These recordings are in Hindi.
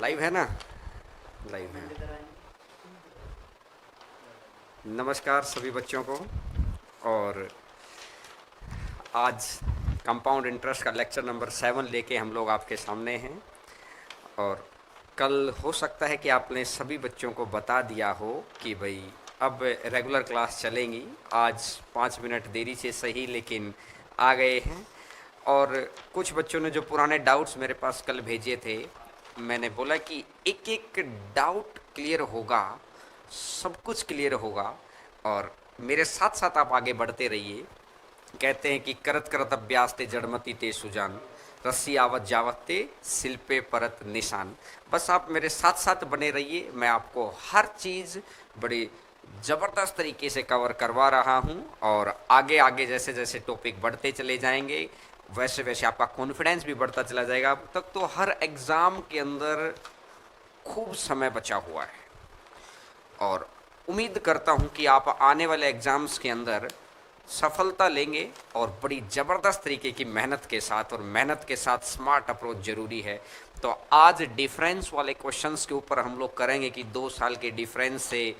लाइव है ना? लाइव है। नमस्कार सभी बच्चों को। और आज कंपाउंड इंटरेस्ट का लेक्चर नंबर 7 लेके हम लोग आपके सामने हैं। और कल हो सकता है कि आपने सभी बच्चों को बता दिया हो कि भाई अब रेगुलर क्लास चलेंगी। आज 5 मिनट देरी से सही लेकिन आ गए हैं। और कुछ बच्चों ने जो पुराने डाउट्स मेरे पास कल भेजे थे, मैंने बोला कि एक एक डाउट क्लियर होगा, सब कुछ क्लियर होगा। और मेरे साथ साथ आप आगे बढ़ते रहिए। कहते हैं कि करत करत अभ्यास ते जड़मती ते सुजान, रस्सी आवत जावत ते सिल पे परत निशान। बस आप मेरे साथ साथ बने रहिए, मैं आपको हर चीज़ बड़ी ज़बरदस्त तरीके से कवर करवा रहा हूँ। और आगे आगे जैसे जैसे टॉपिक बढ़ते चले जाएंगे वैसे वैसे आपका कॉन्फिडेंस भी बढ़ता चला जाएगा। अब तक तो हर एग्ज़ाम के अंदर खूब समय बचा हुआ है और उम्मीद करता हूँ कि आप आने वाले एग्ज़ाम्स के अंदर सफलता लेंगे और बड़ी ज़बरदस्त तरीके की मेहनत के साथ, और मेहनत के साथ स्मार्ट अप्रोच ज़रूरी है। तो आज डिफरेंस वाले क्वेश्चंस के ऊपर हम लोग करेंगे कि 2 साल के डिफरेंस से,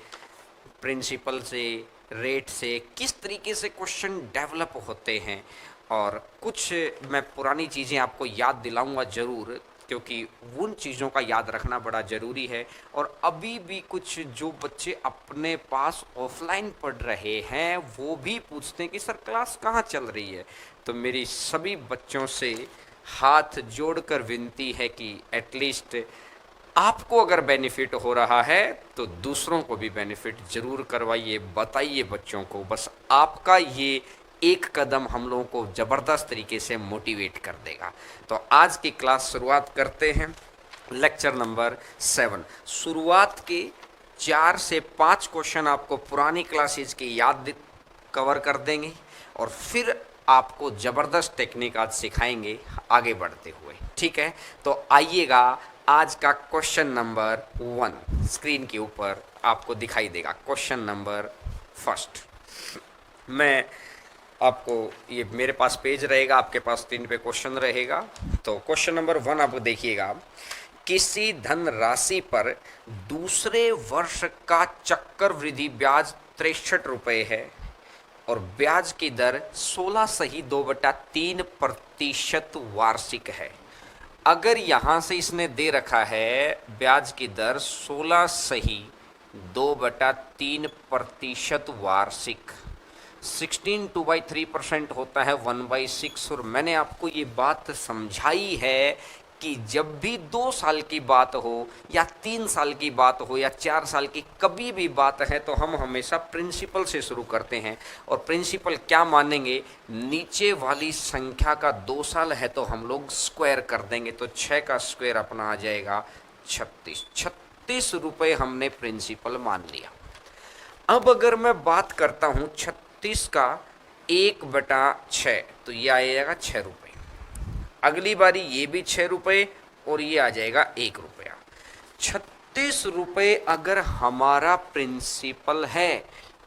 प्रिंसिपल से, रेट से किस तरीके से क्वेश्चन डेवलप होते हैं। और कुछ मैं पुरानी चीज़ें आपको याद दिलाऊंगा ज़रूर, क्योंकि उन चीज़ों का याद रखना बड़ा ज़रूरी है। और अभी भी कुछ जो बच्चे अपने पास ऑफलाइन पढ़ रहे हैं वो भी पूछते हैं कि सर क्लास कहाँ चल रही है। तो मेरी सभी बच्चों से हाथ जोड़कर विनती है कि एटलीस्ट आपको अगर बेनिफिट हो रहा है तो दूसरों को भी बेनिफिट जरूर करवाइए, बताइए बच्चों को। बस आपका ये एक कदम हम लोगों को ज़बरदस्त तरीके से मोटिवेट कर देगा। तो आज की क्लास शुरुआत करते हैं। लेक्चर नंबर 7 शुरुआत के 4 से 5 क्वेश्चन आपको पुरानी क्लासेज की याद कवर कर देंगे और फिर आपको ज़बरदस्त टेक्निक आज सिखाएंगे आगे बढ़ते हुए। ठीक है, तो आइएगा। आज का क्वेश्चन नंबर 1 स्क्रीन के ऊपर आपको दिखाई देगा। क्वेश्चन नंबर फर्स्ट, मैं आपको, ये मेरे पास पेज रहेगा, आपके पास स्क्रीन पे क्वेश्चन रहेगा। तो क्वेश्चन नंबर 1 आप देखिएगा। किसी धन राशि पर दूसरे वर्ष का चक्रवृद्धि ब्याज 63 रुपये है और ब्याज की दर 16 सही 2/3% वार्षिक है। अगर यहाँ से इसने दे रखा है ब्याज की दर 16 सही 2/3% वार्षिक, 16 2/3% होता है 1/6। और मैंने आपको ये बात समझाई है कि जब भी 2 साल की बात हो या 3 साल की बात हो या 4 साल की कभी भी बात है तो हम हमेशा प्रिंसिपल से शुरू करते हैं। और प्रिंसिपल क्या मानेंगे, नीचे वाली संख्या का 2 साल है तो हम लोग स्क्वायर कर देंगे। तो 6 का स्क्वायर अपना आ जाएगा 36। 36 रुपये हमने प्रिंसिपल मान लिया। अब अगर मैं बात करता हूँ 36 का 1/6 तो ये आएगा 6 रुपये। अगली बारी ये भी 6 रुपये और ये आ जाएगा 1 रुपया। 36 रुपये अगर हमारा प्रिंसिपल है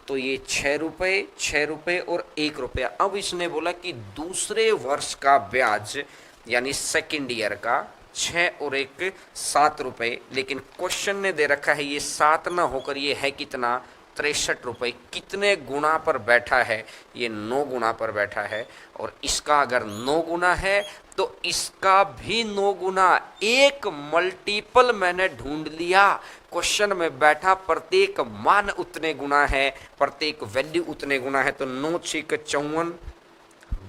तो ये 6 रुपये, 6 रुपये और 1 रुपया। अब इसने बोला कि दूसरे वर्ष का ब्याज यानी सेकेंड ईयर का 6 और 1 7 रुपये, लेकिन क्वेश्चन ने दे रखा है ये 7 ना होकर ये है कितना, 63 रुपये। कितने गुना पर बैठा है, ये 9 गुना पर बैठा है। और इसका अगर 9 गुना है तो इसका भी 9 गुना। एक मल्टीपल मैंने ढूंढ लिया, क्वेश्चन में बैठा, प्रत्येक मान उतने गुना है, प्रत्येक वैल्यू उतने गुना है। तो 9 6 54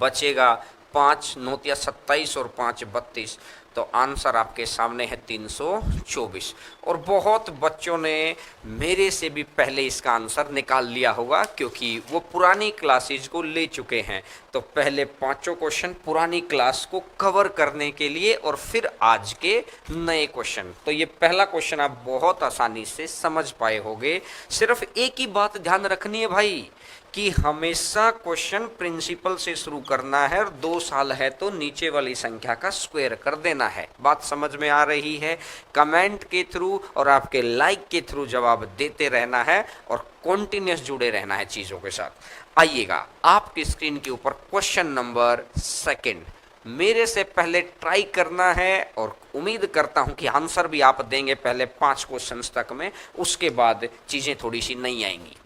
बचेगा 5, 9 या 27 और 5 32। तो आंसर आपके सामने है 324। और बहुत बच्चों ने मेरे से भी पहले इसका आंसर निकाल लिया होगा क्योंकि वो पुरानी क्लासेज को ले चुके हैं। तो पहले 5 क्वेश्चन पुरानी क्लास को कवर करने के लिए और फिर आज के नए क्वेश्चन। तो ये पहला क्वेश्चन आप बहुत आसानी से समझ पाए होंगे। सिर्फ एक ही बात ध्यान रखनी है भाई कि हमेशा क्वेश्चन प्रिंसिपल से शुरू करना है और 2 साल है तो नीचे वाली संख्या का स्क्वायर कर देना है। बात समझ में आ रही है? कमेंट के थ्रू और आपके लाइक के थ्रू जवाब देते रहना है और कॉन्टिन्यूस जुड़े रहना है चीज़ों के साथ। आइएगा आपकी स्क्रीन के ऊपर क्वेश्चन नंबर 2 मेरे से पहले ट्राई करना है और उम्मीद करता हूं कि आंसर भी आप देंगे पहले 5 क्वेश्चंस तक में, उसके बाद चीज़ें थोड़ी सी नहीं आएंगी।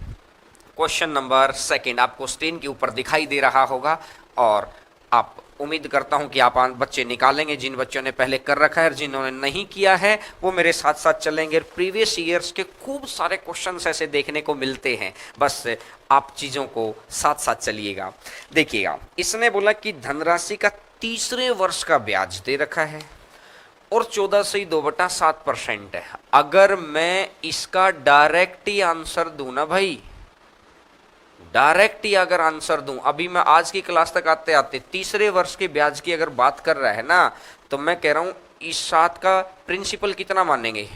क्वेश्चन नंबर सेकंड आपको स्क्रीन के ऊपर दिखाई दे रहा होगा और आप उम्मीद करता हूं कि आप बच्चे निकालेंगे। जिन बच्चों ने पहले कर रखा है और जिन्होंने नहीं किया है वो मेरे साथ साथ चलेंगे। प्रीवियस ईयर्स के खूब सारे क्वेश्चंस ऐसे देखने को मिलते हैं, बस आप चीज़ों को साथ साथ चलिएगा। देखिएगा, इसने बोला कि धनराशि का तीसरे वर्ष का ब्याज दे रखा है और 14/2/7% है। अगर मैं इसका डायरेक्ट ही आंसर दूं ना भाई, डायरेक्ट ही अगर आंसर दूं, अभी मैं आज की क्लास तक आते आते तीसरे वर्ष के ब्याज की अगर बात कर रहा है ना, तो मैं कह रहा हूं इस 7 का प्रिंसिपल कितना मानेंगे,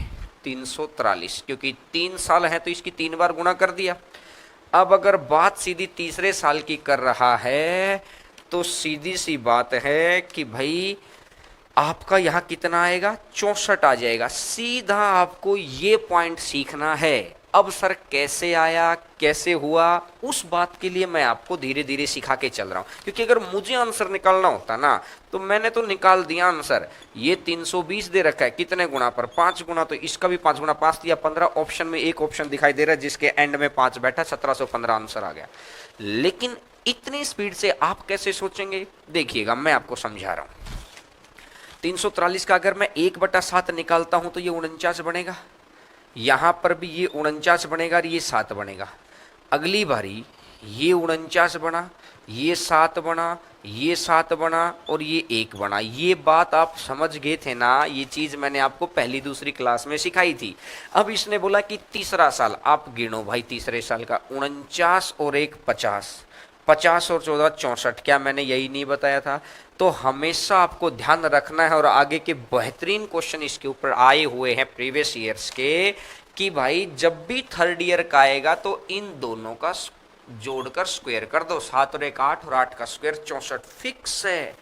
343, क्योंकि 3 साल है तो इसकी 3 बार गुणा कर दिया। अब अगर बात सीधी तीसरे साल की कर रहा है तो सीधी सी बात है कि भाई आपका यहां कितना आएगा, 64 आ जाएगा। सीधा आपको ये पॉइंट सीखना है। अब सर कैसे आया, कैसे हुआ, उस बात के लिए मैं आपको धीरे धीरे सिखा के चल रहा हूं, क्योंकि अगर मुझे आंसर निकालना होता ना तो मैंने तो निकाल दिया आंसर। ये 320 दे रखा है, कितने गुना पर, 5 गुना, तो इसका भी 5 गुना, 5 दिया 15। ऑप्शन में एक ऑप्शन दिखाई दे रहा है जिसके एंड में 5 बैठा, 1715 आंसर आ गया। लेकिन इतनी स्पीड से आप कैसे सोचेंगे, देखिएगा मैं आपको समझा रहा हूं। 343 का अगर मैं 1/7 निकालता हूं तो ये 49 बनेगा, यहां पर भी ये 49 बनेगा और ये 7 बनेगा। अगली बारी ये 49 बना, ये 7 बना, ये 7 बना और ये 1 बना। ये बात आप समझ गए थे ना, ये चीज मैंने आपको पहली दूसरी क्लास में सिखाई थी। अब इसने बोला कि तीसरा साल, आप गिनो भाई तीसरे साल का, 49 और 1 50, 50 और 14 64। क्या मैंने यही नहीं बताया था? तो हमेशा आपको ध्यान रखना है, और आगे के बेहतरीन क्वेश्चन इसके ऊपर आए हुए हैं प्रीवियस ईयर्स के, कि भाई जब भी थर्ड ईयर का आएगा तो इन दोनों का जोड़कर स्क्वायर कर दो, 7 और 1 8 और 8 का स्क्वायर 64, फिक्स है।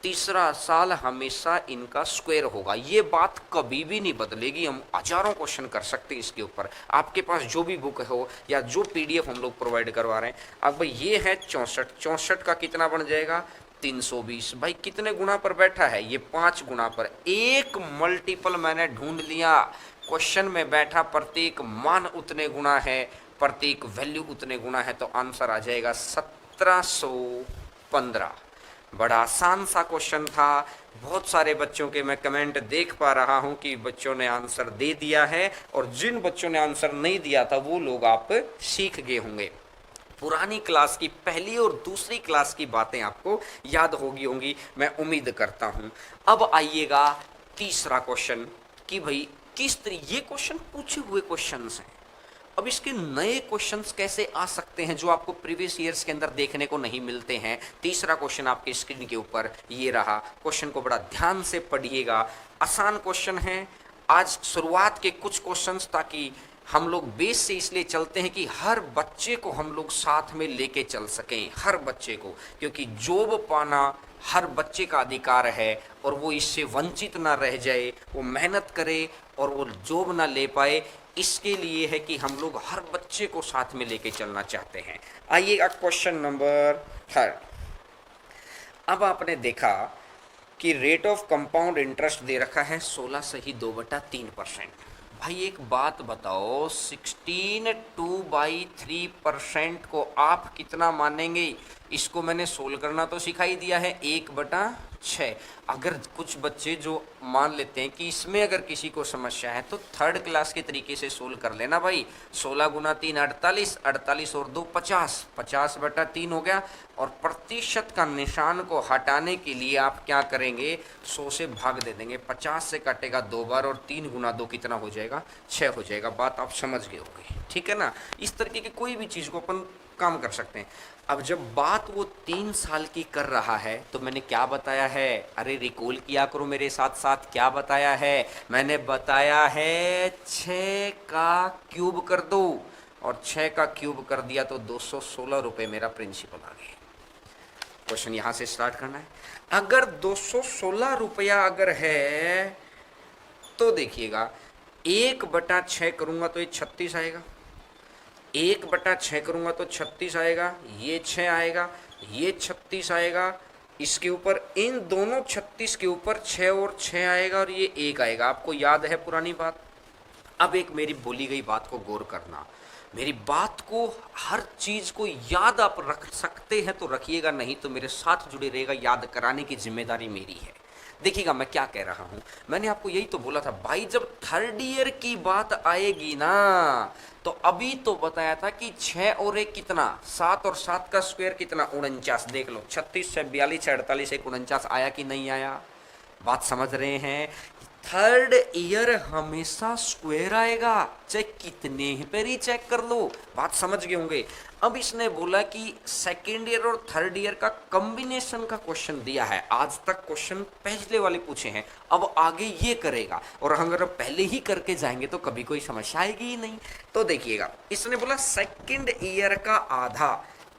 तीसरा साल हमेशा इनका स्क्वायर होगा, ये बात कभी भी नहीं बदलेगी। हम हजारों क्वेश्चन कर सकते हैं इसके ऊपर, आपके पास जो भी बुक हो या जो पीडीएफ हम लोग प्रोवाइड करवा रहे हैं। अब भाई ये है 64, 64 का कितना बन जाएगा, 320। भाई कितने गुना पर बैठा है, ये 5 गुना पर। एक मल्टीपल मैंने ढूंढ लिया, क्वेश्चन में बैठा प्रत्येक मान उतने गुना है, प्रत्येक वैल्यू उतने गुना है, तो आंसर आ जाएगा 1715। बड़ा आसान सा क्वेश्चन था। बहुत सारे बच्चों के मैं कमेंट देख पा रहा हूं कि बच्चों ने आंसर दे दिया है, और जिन बच्चों ने आंसर नहीं दिया था वो लोग आप सीख गए होंगे। पुरानी क्लास की पहली और दूसरी क्लास की बातें आपको याद होंगी, मैं उम्मीद करता हूं। अब आइएगा तीसरा क्वेश्चन, कि भाई किस तरह, ये क्वेश्चन पूछे हुए क्वेश्चंस हैं। अब इसके नए क्वेश्चंस कैसे आ सकते हैं जो आपको प्रीवियस ईयर्स के अंदर देखने को नहीं मिलते हैं। तीसरा क्वेश्चन आपके स्क्रीन के ऊपर ये रहा, क्वेश्चन को बड़ा ध्यान से पढ़िएगा। आसान क्वेश्चन है। आज शुरुआत के कुछ क्वेश्चंस, ताकि हम लोग बेस से इसलिए चलते हैं कि हर बच्चे को हम लोग साथ में लेके चल सकें, हर बच्चे को, क्योंकि जॉब पाना हर बच्चे का अधिकार है, और वो इससे वंचित ना रह जाए, वो मेहनत करे और वो जॉब ना ले पाए। इसके लिए है कि हम लोग हर बच्चे को साथ में लेके चलना चाहते हैं। आइएगा क्वेश्चन नंबर 3। अब आपने देखा कि रेट ऑफ कंपाउंड इंटरेस्ट दे रखा है 16/2/3%। भाई एक बात बताओ, 16/2/3% को आप कितना मानेंगे? इसको मैंने सोल्व करना तो सिखा ही दिया है, 1/6। अगर कुछ बच्चे जो मान लेते हैं कि इसमें अगर किसी को समस्या है तो थर्ड क्लास के तरीके से सोल्व कर लेना भाई। 16 गुना 3 48, 48 और 2 50, 50/3 हो गया। और प्रतिशत का निशान को हटाने के लिए आप क्या करेंगे, 100 से भाग दे देंगे, 50 से काटेगा 2 बार, और 3 गुना 2 कितना हो जाएगा, 6 हो जाएगा। बात आप समझ गए होंगे, ठीक है ना। इस तरीके की कोई भी चीज़ को अपन काम कर सकते हैं। अब जब बात वो 3 साल की कर रहा है तो मैंने क्या बताया है, अरे रिकॉल किया करो मेरे साथ साथ, क्या बताया है, मैंने बताया है 6 का क्यूब कर दो, और 6 का क्यूब कर दिया तो 216 रुपये मेरा प्रिंसिपल आ गया। क्वेश्चन यहाँ से स्टार्ट करना है। अगर 216 रुपया अगर है तो देखिएगा 1/6 करूँगा तो ये 36 आएगा, 1/6 करूँगा तो 36 आएगा, ये 6 आएगा, ये 36 आएगा, इसके ऊपर इन दोनों 36 के ऊपर 6 और 6 आएगा और ये 1 आएगा। आपको याद है पुरानी बात? अब एक मेरी बोली गई बात को गौर करना, मेरी बात को, हर चीज को याद आप रख सकते हैं तो रखिएगा, नहीं तो मेरे साथ जुड़े रहेगा, याद कराने की जिम्मेदारी मेरी है। देखिएगा मैं क्या कह रहा हूं, मैंने आपको यही तो बोला था भाई, जब थर्ड ईयर की बात आएगी ना, तो अभी तो बताया था कि 6 और 1 कितना, 7 और 7 का स्क्वायर कितना, 49। देख लो 36 से 42 से 48 एक 49 आया कि नहीं आया? बात समझ रहे हैं? थर्ड ईयर हमेशा स्क्वायर आएगा, चाहे कितने ही पर ही चेक कर लो। बात समझ गए होंगे। अब इसने बोला कि सेकेंड ईयर और थर्ड ईयर का कॉम्बिनेशन का क्वेश्चन दिया है। आज तक क्वेश्चन पहले वाले पूछे हैं, अब आगे ये करेगा, और अगर पहले ही करके जाएंगे तो कभी कोई समस्या आएगी ही नहीं। तो देखिएगा, इसने बोला सेकेंड ईयर का आधा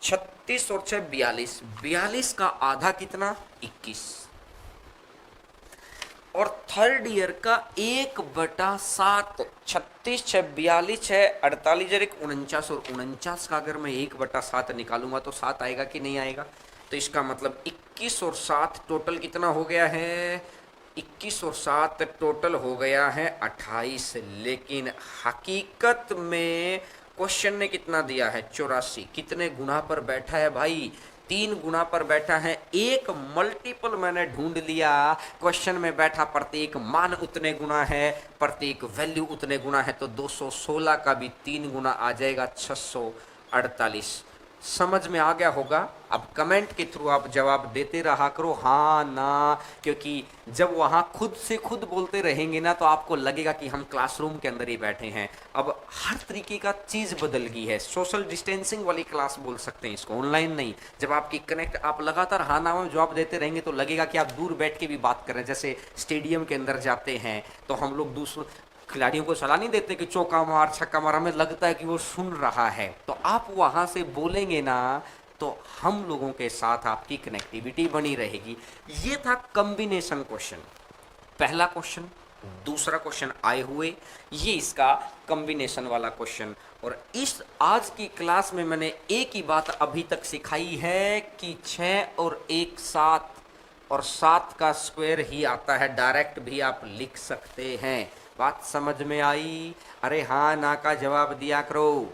36 और 6 42, 42 का आधा कितना, 21, और थर्ड ईयर का 1/7, 36 6 42 है 48 और 49, और 49 का अगर मैं 1/7 निकालूंगा तो 7 आएगा कि नहीं आएगा? तो इसका मतलब 21 और 7 टोटल कितना हो गया है? 21 और 7 टोटल हो गया है 28। लेकिन हकीकत में क्वेश्चन ने कितना दिया है? 84। कितने गुना पर बैठा है भाई? 3 गुना पर बैठा है। एक मल्टीपल मैंने ढूंढ लिया, क्वेश्चन में बैठा प्रत्येक मान उतने गुना है, प्रत्येक वैल्यू उतने गुना है, तो 216 का भी 3 गुना आ जाएगा, 648। समझ में आ गया होगा? अब कमेंट के थ्रू आप जवाब देते रहा करो, हाँ ना, क्योंकि जब वहाँ खुद से खुद बोलते रहेंगे ना तो आपको लगेगा कि हम क्लासरूम के अंदर ही बैठे हैं। अब हर तरीके का चीज़ बदल गई है, सोशल डिस्टेंसिंग वाली क्लास बोल सकते हैं इसको, ऑनलाइन नहीं। जब आपकी कनेक्ट, आप लगातार हाँ ना में जवाब देते रहेंगे तो लगेगा कि आप दूर बैठ के भी बात कर रहे हैं। जैसे स्टेडियम के अंदर जाते हैं तो हम लोग दूसरों खिलाड़ियों को सलाह नहीं देते कि चौका मार छक्का मार, हमें लगता है कि वो सुन रहा है। तो आप वहां से बोलेंगे ना तो हम लोगों के साथ आपकी कनेक्टिविटी बनी रहेगी। ये था कॉम्बिनेशन क्वेश्चन, पहला क्वेश्चन। दूसरा क्वेश्चन आए हुए, ये इसका कॉम्बिनेशन वाला क्वेश्चन। और इस आज की क्लास में मैंने एक ही बात अभी तक सिखाई है कि 6 और 1 7, और 7 का स्क्वायर ही आता है, डायरेक्ट भी आप लिख सकते हैं। बात समझ में आई? अरे हाँ ना का जवाब दिया करो।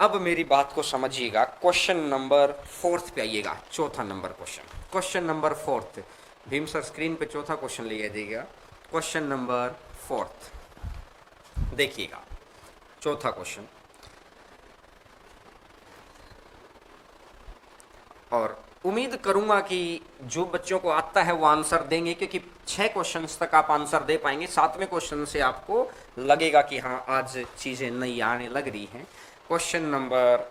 अब मेरी बात को समझिएगा, क्वेश्चन नंबर 4 पे आइएगा, चौथा number question, question number 4। Bhim sir screen पे चौथा क्वेश्चन ले जाइएगा, क्वेश्चन नंबर 4। देखिएगा चौथा क्वेश्चन, और उम्मीद करूंगा कि जो बच्चों को आता है वो आंसर देंगे, क्योंकि 6 क्वेश्चंस तक आप आंसर दे पाएंगे। 7वें क्वेश्चन से आपको लगेगा कि हाँ आज चीजें नई आने लग रही हैं। Question number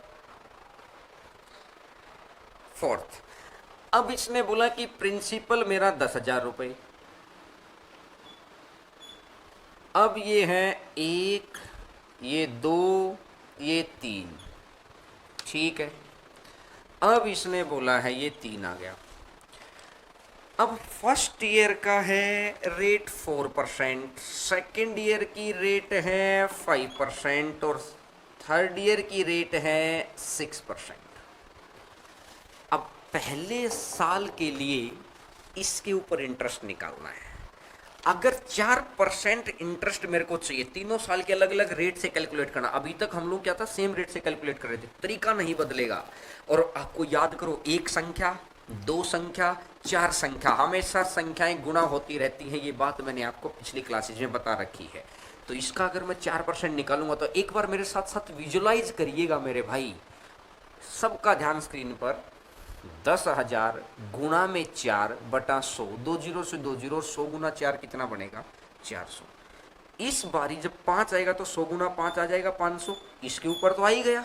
4। अब इसने बोला कि प्रिंसिपल मेरा 10,000 रुपये। अब ये है 1, ये 2, ये 3, ठीक है। अब इसने बोला है ये 3 आ गया। अब फर्स्ट ईयर का है रेट 4%, सेकेंड ईयर की रेट है 5%, और थर्ड ईयर की रेट है 6%। अब पहले साल के लिए इसके ऊपर इंटरेस्ट निकालना है। अगर 4% इंटरेस्ट मेरे को चाहिए, तीनों साल के अलग अलग रेट से कैलकुलेट करना। अभी तक हम लोग क्या था, सेम रेट से कैलकुलेट कर रहे थे, तरीका नहीं बदलेगा। और आपको याद करो, 1 संख्या, 2 संख्या, 4 संख्या, हमेशा संख्याएं गुणा होती रहती हैं। ये बात मैंने आपको पिछली क्लासेज में बता रखी है। तो इसका अगर मैं 4% निकालूंगा तो एक बार मेरे साथ साथ विजुलाइज करिएगा मेरे भाई, सबका ध्यान स्क्रीन पर। 10,000 गुणा में 4/100, 2 जीरो से 2 जीरो, 100 गुना 4 कितना बनेगा? 400। इस बारी जब 5 आएगा तो 100 गुना 5 आ जाएगा 500। इसके ऊपर तो आ ही गया,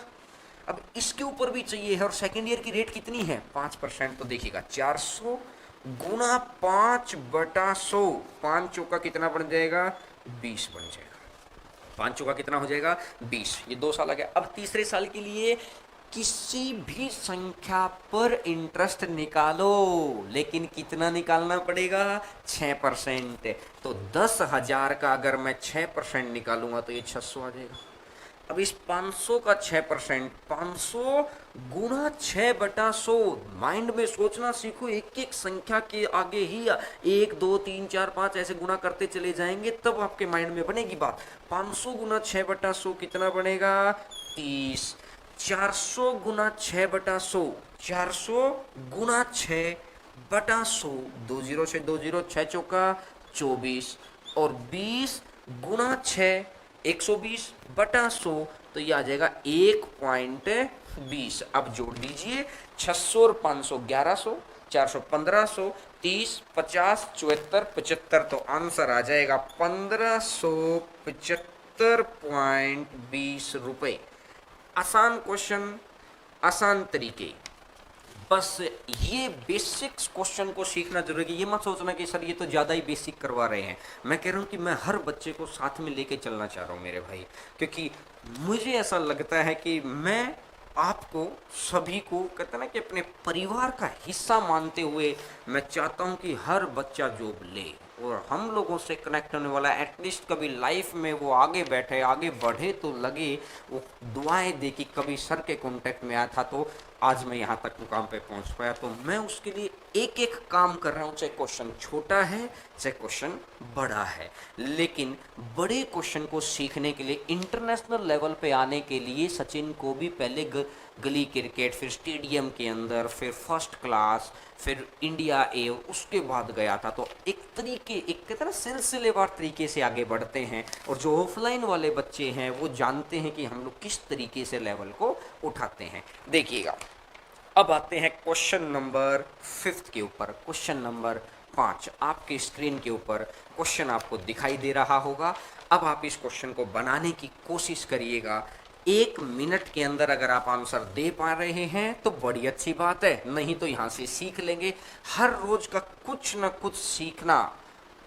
अब इसके ऊपर भी चाहिए है। और सेकेंड ईयर की रेट कितनी है? 5%। तो देखिएगा 400 गुना 5/100, 5 चौका कितना बन जाएगा? 20 बन जाएगा। 5 चौका कितना हो जाएगा? 20। ये 2 साल आ गया। अब तीसरे साल के लिए किसी भी संख्या पर इंटरेस्ट निकालो, लेकिन कितना निकालना पड़ेगा? 6%। तो 10,000 का अगर मैं 6% निकालूंगा तो ये 600 आ जाएगा। अब इस 500 का 6%, 500 गुणा 6/100। माइंड में सोचना सीखो, एक एक संख्या के आगे ही 1 2 3 4 5 ऐसे गुणा करते चले जाएंगे, तब आपके माइंड में बनेगी बात। 500 गुना 6/100 कितना बनेगा? 30। 400 गुना 6/100, 400 गुना 6/100, 2 जीरो से 2 जीरो, 6 चौका 24, और 20 गुना 6, 120/100, तो ये आ जाएगा 1.20। अब जोड़ दीजिए 600 और 500, 1100, 400 1500, 30 50 74 75, तो आंसर आ जाएगा 1575.20 रुपए। आसान क्वेश्चन, आसान तरीके, बस ये बेसिक्स क्वेश्चन को सीखना जरूरी है। ये मत सोचना कि सर ये तो ज़्यादा ही बेसिक करवा रहे हैं। मैं कह रहा हूँ कि मैं हर बच्चे को साथ में लेके चलना चाह रहा हूँ मेरे भाई, क्योंकि मुझे ऐसा लगता है कि मैं आपको सभी को, कहते हैं ना कि अपने परिवार का हिस्सा मानते हुए मैं चाहता हूँ कि हर बच्चा जॉब ले और हम लोगों से कनेक्ट होने वाला, एटलीस्ट कभी लाइफ में वो आगे बैठे, आगे बढ़े तो लगे वो दुआएं दे कि कभी सर के कांटेक्ट में आया था तो आज मैं यहाँ तक मुकाम पे पहुँच पाया। तो मैं उसके लिए एक एक काम कर रहा हूँ, चाहे क्वेश्चन छोटा है चाहे क्वेश्चन बड़ा है, लेकिन बड़े क्वेश्चन को सीखने के लिए, इंटरनेशनल लेवल पे आने के लिए सचिन को भी पहले गली क्रिकेट, फिर स्टेडियम के अंदर, फिर फर्स्ट क्लास, फिर इंडिया ए, उसके बाद गया था। तो एक तरीके, एक कहते हैं ना सिलसिलेवार तरीके से आगे बढ़ते हैं, और जो ऑफलाइन वाले बच्चे हैं वो जानते हैं कि हम लोग किस तरीके से लेवल को उठाते हैं। देखिएगा, अब आते हैं क्वेश्चन नंबर 5 के ऊपर। क्वेश्चन नंबर 5 आपके स्क्रीन के ऊपर क्वेश्चन आपको दिखाई दे रहा होगा। अब आप इस क्वेश्चन को बनाने की कोशिश करिएगा। 1 मिनट के अंदर अगर आप आंसर दे पा रहे हैं तो बड़ी अच्छी बात है, नहीं तो यहाँ से सीख लेंगे। हर रोज का कुछ ना कुछ सीखना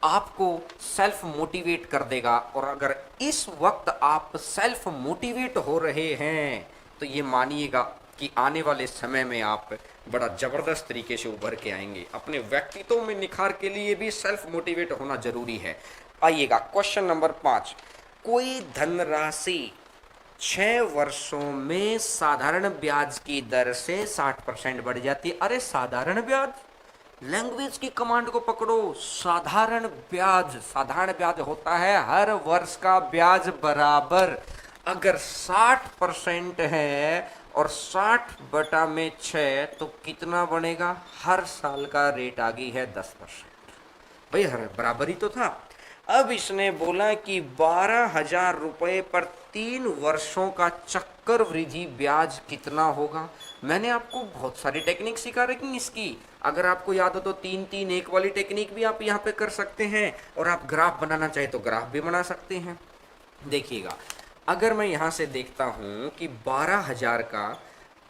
आपको सेल्फ मोटिवेट कर देगा, और अगर इस वक्त आप सेल्फ मोटिवेट हो रहे हैं तो ये मानिएगा कि आने वाले समय में आप बड़ा ज़बरदस्त तरीके से उभर के आएंगे। अपने व्यक्तित्व में निखार के लिए भी सेल्फ मोटिवेट होना जरूरी है। आइएगा, क्वेश्चन नंबर 5। कोई धनराशि 6 वर्षों में साधारण ब्याज की दर से 60% बढ़ जाती है। अरे साधारण ब्याज, लैंग्वेज की कमांड को पकड़ो। साधारण ब्याज, साधारण ब्याज होता है हर वर्ष का ब्याज बराबर। अगर 60% है और 60/6 तो कितना बनेगा? हर साल का रेट आ गई है 10%। भाई हर बराबरी तो था। अब इसने बोला कि 12,000 रुपए पर 3 वर्षों का चक्कर वृद्धि ब्याज कितना होगा। मैंने आपको बहुत सारी टेक्निक सिखा रखी इसकी, अगर आपको याद हो तो 3-3-1 वाली टेक्निक भी आप यहाँ पे कर सकते हैं, और आप ग्राफ बनाना चाहे तो ग्राफ भी बना सकते हैं। देखिएगा, अगर मैं यहाँ से देखता हूँ कि 12,000 का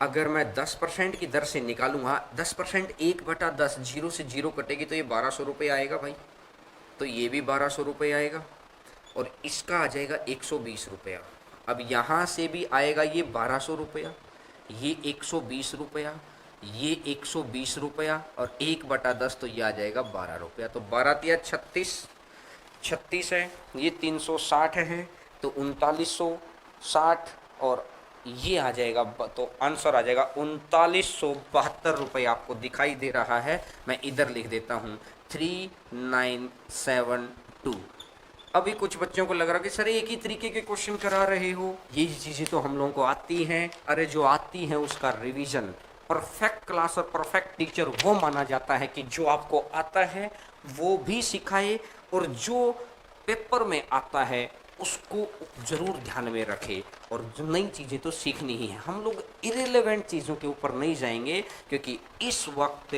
अगर मैं 10% की दर से निकालूंगा, 10% 1/10, 0 से 0 कटेगी तो ये 1200 रुपये आएगा भाई। तो ये भी 1200 रुपये आएगा, और इसका आ जाएगा 120 रुपया। अब यहाँ से भी आएगा ये 1200 रुपया, ये 120 रुपया, ये 120 रुपया, और 1/10 तो ये आ जाएगा 12 रुपया। तो 12 36, 36 है, ये 360 है, तो 3960, और ये आ जाएगा, तो आंसर आ जाएगा 3972 रुपये आपको दिखाई दे रहा है। मैं इधर लिख देता हूँ 3972। अभी कुछ बच्चों को लग रहा है कि सर एक ही तरीके के क्वेश्चन करा रहे हो, ये चीज़ें तो हम लोगों को आती हैं। अरे जो आती हैं उसका रिवीजन, परफेक्ट क्लास और परफेक्ट टीचर वो माना जाता है कि जो आपको आता है वो भी सिखाए, और जो पेपर में आता है उसको ज़रूर ध्यान में रखे। और जो नई चीज़ें तो सीखनी ही है, हम लोग इरेलेवेंट चीज़ों के ऊपर नहीं जाएंगे, क्योंकि इस वक्त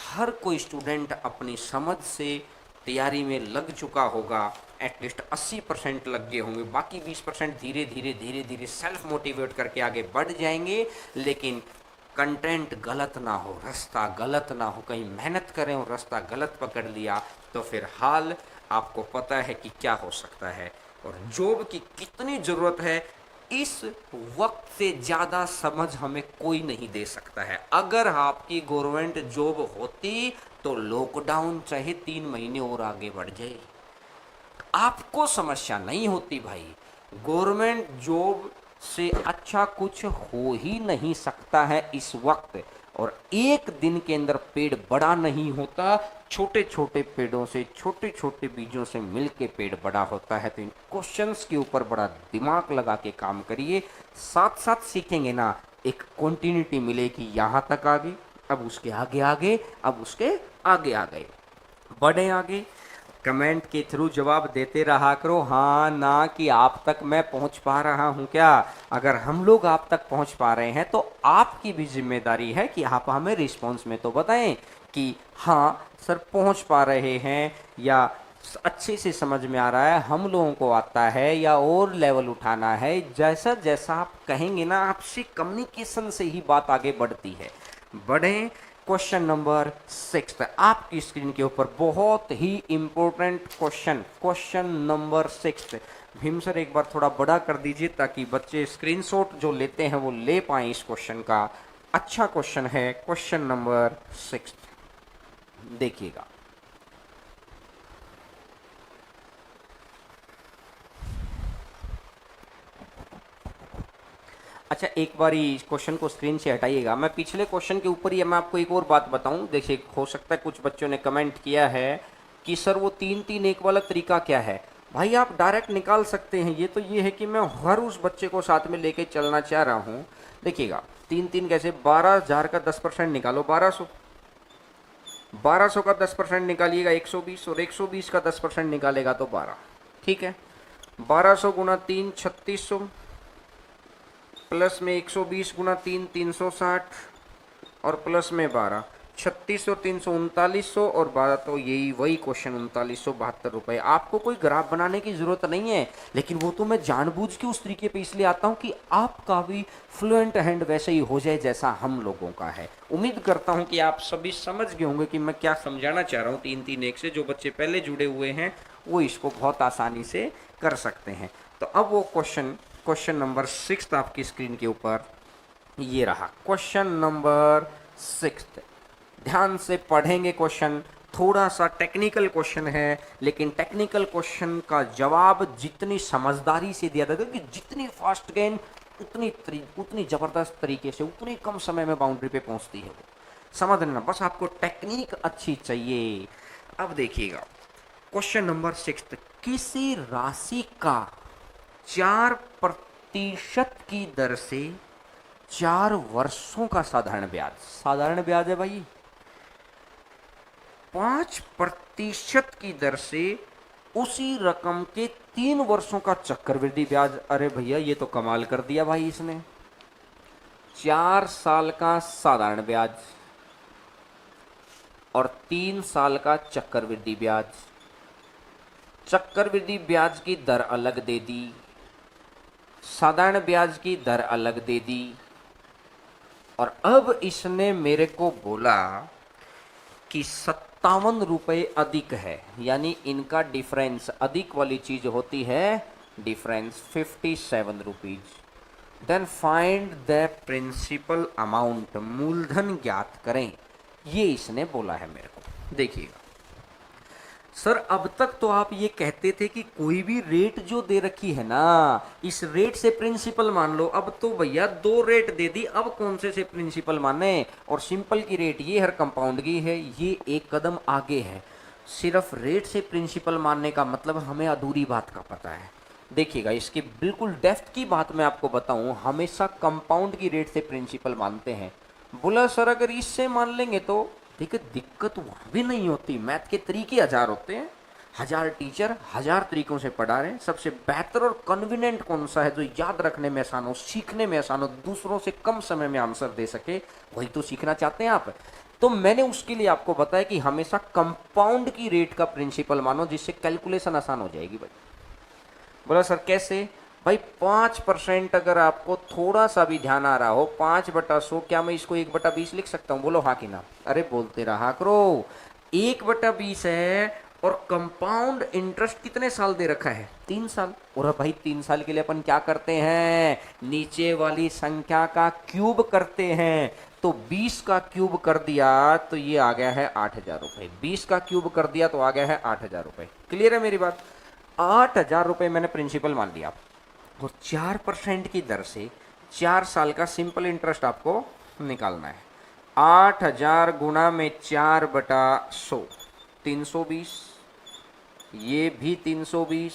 हर कोई स्टूडेंट अपनी समझ से तैयारी में लग चुका होगा। एटलीस्ट 80% लग गए होंगे, बाकी 20% धीरे धीरे धीरे धीरे सेल्फ मोटिवेट करके आगे बढ़ जाएंगे। लेकिन कंटेंट गलत ना हो, रास्ता गलत ना हो, कहीं मेहनत करें और रास्ता गलत पकड़ लिया तो फिर हाल आपको पता है कि क्या हो सकता है। और जॉब की कितनी ज़रूरत है, इस वक्त से ज़्यादा समझ हमें कोई नहीं दे सकता है। अगर आपकी गवर्नमेंट जॉब होती तो लॉकडाउन चाहे 3 महीने और आगे बढ़ जाए, आपको समस्या नहीं होती भाई। गवर्नमेंट जॉब से अच्छा कुछ हो ही नहीं सकता है इस वक्त। और एक दिन के अंदर पेड़ बड़ा नहीं होता, छोटे छोटे पेड़ों से, छोटे छोटे बीजों से मिलके पेड़ बड़ा होता है। तो इन क्वेश्चंस के ऊपर बड़ा दिमाग लगा के काम करिए, साथ साथ सीखेंगे ना, एक कंटिन्यूटी मिलेगी। यहाँ तक आ गई, अब उसके आगे आगे, अब उसके आगे आ गए, बढ़े आगे। कमेंट के थ्रू जवाब देते रहा करो, हाँ ना, कि आप तक मैं पहुंच पा रहा हूं क्या। अगर हम लोग आप तक पहुंच पा रहे हैं तो आपकी भी जिम्मेदारी है कि आप हमें रिस्पॉन्स में तो बताएं कि हाँ सर पहुंच पा रहे हैं, या अच्छे से समझ में आ रहा है, हम लोगों को आता है, या और लेवल उठाना है। जैसा जैसा आप कहेंगे ना, आपसे कम्युनिकेशन से ही बात आगे बढ़ती है। बढ़ें। क्वेश्चन नंबर 6 आपकी स्क्रीन के ऊपर बहुत ही important question, question number 6। Bhim sir एक बार थोड़ा बड़ा कर दीजिए ताकि बच्चे स्क्रीनशॉट जो लेते हैं वो ले पाएं इस क्वेश्चन का। अच्छा क्वेश्चन है, क्वेश्चन नंबर 6 देखिएगा। अच्छा एक बार इस क्वेश्चन को स्क्रीन से हटाइएगा। मैं पिछले क्वेश्चन के ऊपर ही मैं आपको एक और बात बताऊं। देखिए, हो सकता है कुछ बच्चों ने कमेंट किया है कि सर वो 3-3-1 वाला तरीका क्या है। भाई आप डायरेक्ट निकाल सकते हैं। ये है कि मैं हर उस बच्चे को साथ में लेके चलना चाह रहा हूँ। देखिएगा 3-3 कैसे, 12,000 का 10% निकालो, 1200, 1200 का 10% निकालिएगा 120, और 120 का 10% निकालेगा तो 12। ठीक है, 1200 गुना 3 3600, प्लस में 120 गुना 3 360, और प्लस में 12 3600, 300 3900, और 12 तो यही वही क्वेश्चन 3972 रुपये। आपको कोई ग्राफ बनाने की ज़रूरत नहीं है, लेकिन वो तो मैं जानबूझ के उस तरीके पे इसलिए आता हूँ कि आपका भी फ्लुएंट हैंड वैसे ही हो जाए जैसा हम लोगों का है। उम्मीद करता हूँ कि आप सभी समझ गए होंगे कि मैं क्या समझाना चाह रहा हूँ। 3-3-1 से जो बच्चे पहले जुड़े हुए हैं वो इसको बहुत आसानी से कर सकते हैं। तो अब वो क्वेश्चन नंबर 6 आपकी स्क्रीन के ऊपर ये रहा। क्वेश्चन नंबर 6 ध्यान से पढ़ेंगे। क्वेश्चन थोड़ा सा टेक्निकल क्वेश्चन है, लेकिन टेक्निकल क्वेश्चन का जवाब जितनी समझदारी से दिया जाता है, कि जितनी फास्ट गेन उतनी जबरदस्त तरीके से उतनी कम समय में बाउंड्री पे पहुंचती है। वो समझ लेना, बस आपको टेक्निक अच्छी चाहिए। अब देखिएगा क्वेश्चन नंबर 6, किसी राशि का 4% की दर से 4 वर्षों का साधारण ब्याज है भाई, 5% की दर से उसी रकम के 3 वर्षों का चक्रवृद्धि ब्याज। अरे भैया ये तो कमाल कर दिया भाई इसने। 4 साल का साधारण ब्याज और 3 साल का चक्रवृद्धि ब्याज। चक्रवृद्धि ब्याज की दर अलग दे दी, साधारण ब्याज की दर अलग दे दी, और अब इसने मेरे को बोला कि 57 रुपये अधिक है, यानी इनका डिफरेंस, अधिक वाली चीज होती है difference, 57 rupees. Then find the principal amount, मूलधन ज्ञात करें, ये इसने बोला है मेरे को। देखिएगा सर, अब तक तो आप ये कहते थे कि कोई भी रेट जो दे रखी है ना, इस रेट से प्रिंसिपल मान लो। अब तो भैया 2 रेट दे दी, अब कौन से प्रिंसिपल माने। और सिंपल की रेट ये हर कंपाउंड की है, ये एक कदम आगे है। सिर्फ रेट से प्रिंसिपल मानने का मतलब हमें अधूरी बात का पता है। देखिएगा इसकी बिल्कुल डेप्थ की बात मैं आपको बताऊं, हमेशा कंपाउंड की रेट से प्रिंसिपल मानते हैं। बोला सर अगर इससे मान लेंगे तो देखिए दिक्कत वहाँ भी नहीं होती। मैथ के तरीके 1000 होते हैं, 1000 टीचर 1000 तरीकों से पढ़ा रहे हैं। सबसे बेहतर और कन्वीनियंट कौन सा है जो याद रखने में आसान हो, सीखने में आसान हो, दूसरों से कम समय में आंसर दे सके, वही तो सीखना चाहते हैं आप। तो मैंने उसके लिए आपको बताया कि हमेशा कंपाउंड की रेट का प्रिंसिपल मानो, जिससे कैलकुलेशन आसान हो जाएगी भाई। बोला सर कैसे भाई, 5% अगर आपको थोड़ा सा भी ध्यान आ रहा हो, 5/100, क्या मैं इसको 1/20 लिख सकता हूँ? बोलो हाँ कि ना। अरे बोलते रहा करो। 1/20 है, और कंपाउंड इंटरेस्ट कितने साल दे रखा है? 3 साल। और भाई 3 साल के लिए अपन क्या करते हैं, नीचे वाली संख्या का क्यूब करते हैं। तो 20 का क्यूब कर दिया तो ये आ गया है 8000 रुपये, 20 का क्यूब कर दिया तो आ गया है 8000 रुपये। क्लियर है मेरी बात? 8000 रुपये मैंने प्रिंसिपल मान लिया। और 4% की दर से 4 साल का सिंपल इंटरेस्ट आपको निकालना है। 8,000 गुना में 4/100, 320, ये भी 320,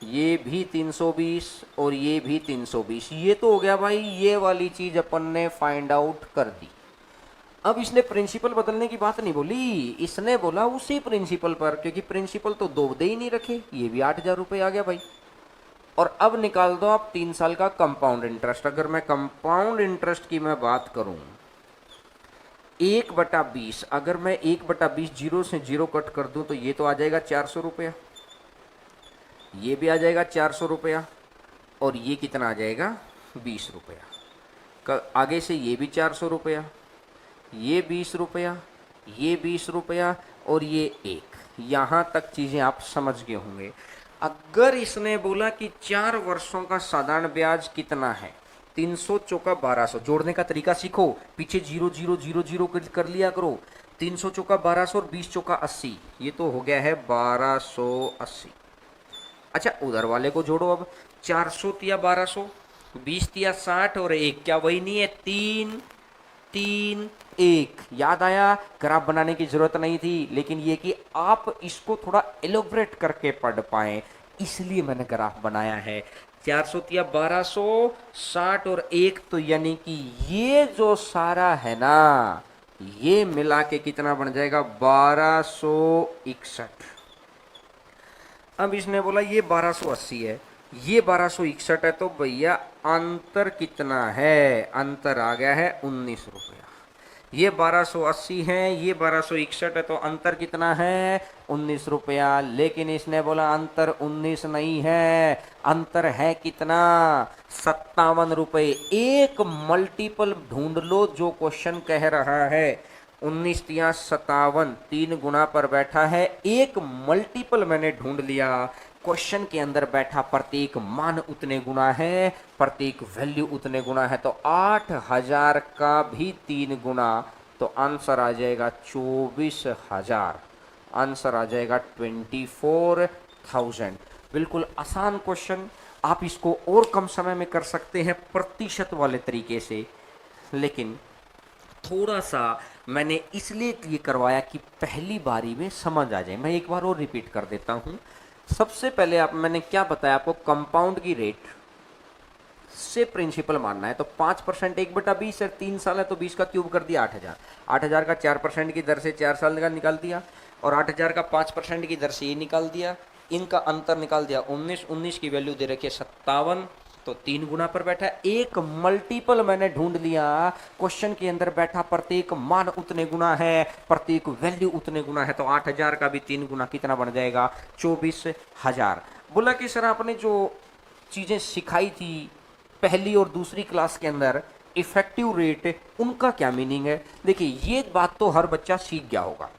ये भी 320 और ये भी 320। ये तो हो गया भाई, ये वाली चीज अपन ने फाइंड आउट कर दी। अब इसने प्रिंसिपल बदलने की बात नहीं बोली, इसने बोला उसी प्रिंसिपल पर, क्योंकि प्रिंसिपल तो दो दे ही नहीं रखे। ये भी 8,000 रुपये आ गया भाई। और अब निकाल दो आप 3 साल का कंपाउंड इंटरेस्ट। अगर मैं कंपाउंड इंटरेस्ट की मैं बात करूं, 1/20, अगर मैं 1/20 जीरो से जीरो कट कर दूं तो ये तो आ जाएगा 400 रुपया, ये भी आ जाएगा 400 रुपया, और ये कितना आ जाएगा 20 रुपया। आगे से ये भी 400 रुपया, ये 20 रुपया, ये 20 रुपया, और ये 1। यहाँ तक चीज़ें आप समझ गए होंगे। अगर इसने बोला कि 4 वर्षों का साधारण ब्याज कितना है, 300 चौका 1200, जोड़ने का तरीका सीखो, पीछे 0 0 0 0 कर लिया करो। 300 चौका 1200 और 20 चौका 80, ये तो हो गया है 1280। अच्छा, उधर वाले को जोड़ो अब, 400 तिया 1200, 20 तिया 60, और 1 क्या वही नहीं है, 3 3 1। याद आया, ग्राफ बनाने की जरूरत नहीं थी, लेकिन ये कि आप इसको थोड़ा एलोबरेट करके पढ़ पाए, इसलिए मैंने ग्राफ बनाया है। 400 तिया 1200, 60 और 1, तो यानी कि ये जो सारा है ना, ये मिला के कितना बन जाएगा, 1261। अब इसने बोला ये 1280 है, ये 1261 है, तो भैया अंतर कितना है, अंतर आ गया है 19 रुपया। ये 1280 है, ये 1261 है, तो अंतर कितना है 19 रुपया। लेकिन इसने बोला अंतर 19 नहीं है, अंतर है कितना, 57 रुपये। एक मल्टीपल ढूंढ लो जो क्वेश्चन कह रहा है। 19 तिया 57, 3 गुना पर बैठा है, एक मल्टीपल मैंने ढूंढ लिया। क्वेश्चन के अंदर बैठा प्रत्येक मान उतने गुना है, प्रत्येक वैल्यू उतने गुना है, तो 8,000 का भी 3 गुना, तो आंसर आ जाएगा 24,000, आंसर आ जाएगा 24,000। बिल्कुल आसान क्वेश्चन, आप इसको और कम समय में कर सकते हैं प्रतिशत वाले तरीके से, लेकिन थोड़ा सा मैंने इसलिए ये करवाया कि पहली बारी में समझ आ जाए। मैं एक बार और रिपीट कर देता हूँ। सबसे पहले मैंने क्या बताया आपको, कंपाउंड की रेट से प्रिंसिपल मानना है, तो 5% 1/20 है, 3 साल है, तो 20 का क्यूब कर दिया 8,000। 8,000 का 4% की दर से 4 साल का निकाल दिया, और 8,000 का 5% की दर से ये निकाल दिया। इनका अंतर निकाल दिया 19, 19 की वैल्यू दे रखी है 57, तो 3 गुना पर बैठा है। एक मल्टीपल मैंने ढूंढ लिया, क्वेश्चन के अंदर बैठा प्रत्येक मान उतने गुना है, प्रत्येक वैल्यू उतने गुना है, तो 8,000 का भी 3 गुना, कितना बन जाएगा 24,000। बोला कि सर आपने जो चीजें सिखाई थी पहली और दूसरी क्लास के अंदर, इफेक्टिव रेट, उनका क्या मीनिंग है। देखिए ये बात तो हर बच्चा सीख गया होगा,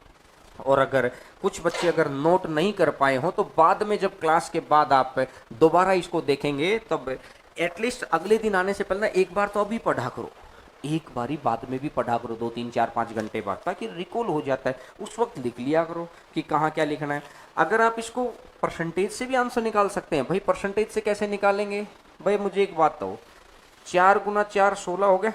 और अगर कुछ बच्चे अगर नोट नहीं कर पाए हो तो बाद में जब क्लास के बाद आप दोबारा इसको देखेंगे, तब एटलीस्ट अगले दिन आने से पहले ना एक बार तो अभी पढ़ा करो, एक बारी बाद में भी पढ़ा करो, 2 3 4 5 घंटे बाद, ताकि रिकॉल हो जाता है। उस वक्त लिख लिया करो कि कहाँ क्या लिखना है। अगर आप इसको परसेंटेज से भी आंसर निकाल सकते हैं। भाई परसेंटेज से कैसे निकालेंगे, भाई मुझे एक बात बताओ, 4 गुना 4 16 हो गया,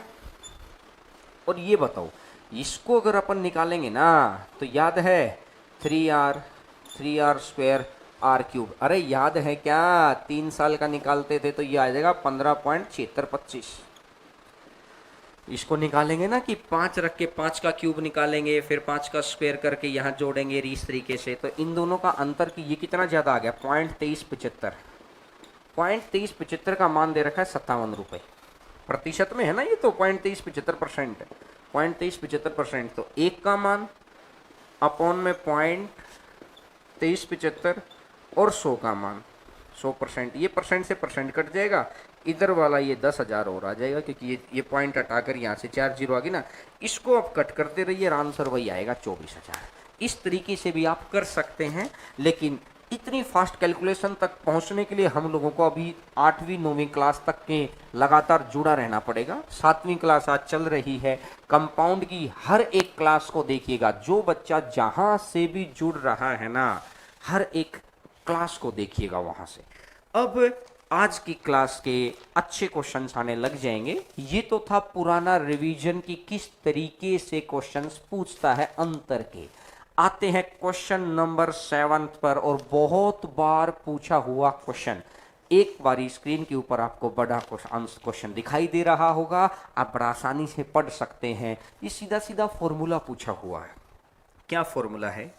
और ये बताओ इसको अगर अपन निकालेंगे ना, तो याद है 3r स्क्वायर r क्यूब, अरे याद है क्या, 3 साल का निकालते थे तो ये आ जाएगा 15.7625। इसको निकालेंगे ना कि 5 रख के 5 का क्यूब निकालेंगे, फिर 5 का स्क्वायर करके यहाँ जोड़ेंगे इस तरीके से, तो इन दोनों का अंतर की ये कितना ज़्यादा आ गया, 0.2375। 0.2375 का मान दे रखा है 57 रुपये, प्रतिशत में है ना ये, तो 0.2375%, 0.2375%, तो 1 का मान अपॉन में 0.2375 और 100 का मान 100%, ये परसेंट से परसेंट कट जाएगा, इधर वाला ये 10,000 और आ जाएगा, क्योंकि ये पॉइंट हटाकर यहाँ से 4 जीरो आ गई ना, इसको आप कट करते रहिए, आंसर वही आएगा 24,000। इस तरीके से भी आप कर सकते हैं, लेकिन इतनी फास्ट कैलकुलेशन तक पहुंचने के लिए हम लोगों को अभी 8वीं 9वीं क्लास तक के लगातार जुड़ा रहना पड़ेगा। 7वीं क्लास आज चल रही है, कंपाउंड की हर एक क्लास को देखिएगा, जो बच्चा जहां से भी जुड़ रहा है ना, हर एक क्लास को देखिएगा वहां से। अब आज की क्लास के अच्छे क्वेश्चंस आने लग जाएंगे। ये तो था पुराना रिवीजन की किस तरीके से क्वेश्चंस पूछता है अंतर के। आते हैं क्वेश्चन नंबर 7 पर, और बहुत बार पूछा हुआ क्वेश्चन। एक बारी स्क्रीन के ऊपर आपको बड़ा क्वेश्चन दिखाई दे रहा होगा, आप बड़ा आसानी से पढ़ सकते हैं। ये सीधा सीधा फॉर्मूला पूछा हुआ है। क्या फॉर्मूला है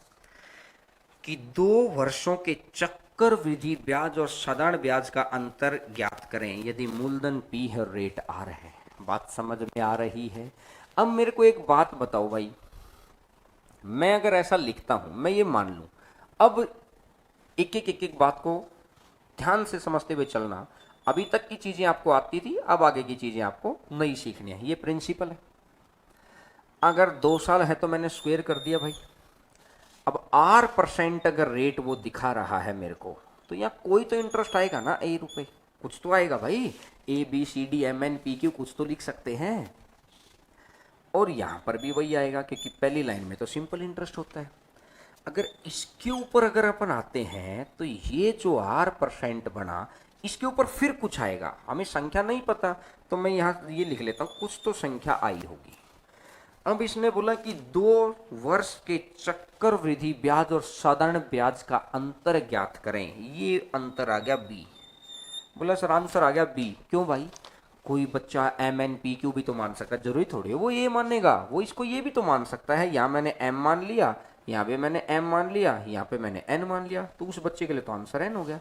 कि 2 वर्षों के चक्रवृद्धि ब्याज और साधारण ब्याज का अंतर ज्ञात करें यदि मूलधन P है और रेट R है। बात समझ में आ रही है? अब मेरे को एक बात बताओ भाई, मैं अगर ऐसा लिखता हूं, मैं ये मान लूं, अब एक एक बात को ध्यान से समझते हुए चलना। अभी तक की चीजें आपको आती थी, अब आगे की चीजें आपको नई सीखनी है। ये प्रिंसिपल है। अगर 2 साल है तो मैंने स्क्वायर कर दिया भाई। अब R% अगर रेट वो दिखा रहा है मेरे को, तो यहाँ कोई तो इंटरेस्ट आएगा ना, A रुपए कुछ तो आएगा भाई। ABCDMNPQ कुछ तो लिख सकते हैं। और यहाँ पर भी वही आएगा, क्योंकि पहली लाइन में तो सिंपल इंटरेस्ट होता है। अगर इसके ऊपर अगर अपन आते हैं तो ये जो R% बना, इसके ऊपर फिर कुछ आएगा। हमें संख्या नहीं पता, तो मैं यहाँ ये लिख लेता हूँ, कुछ तो संख्या आई होगी। अब इसने बोला कि 2 वर्ष के चक्रवृद्धि ब्याज और साधारण ब्याज का अंतर ज्ञात करें। ये अंतर आ गया B। बोला सर आंसर आ गया B। क्यों भाई? कोई बच्चा MNPQ भी तो मान सकता है, जरूरी थोड़ी है वो ये मानेगा, वो इसको ये भी तो मान सकता है। यहाँ मैंने M मान लिया, यहाँ पे मैंने M मान लिया, यहाँ पे मैंने N मान लिया, तो उस बच्चे के लिए तो आंसर N हो गया।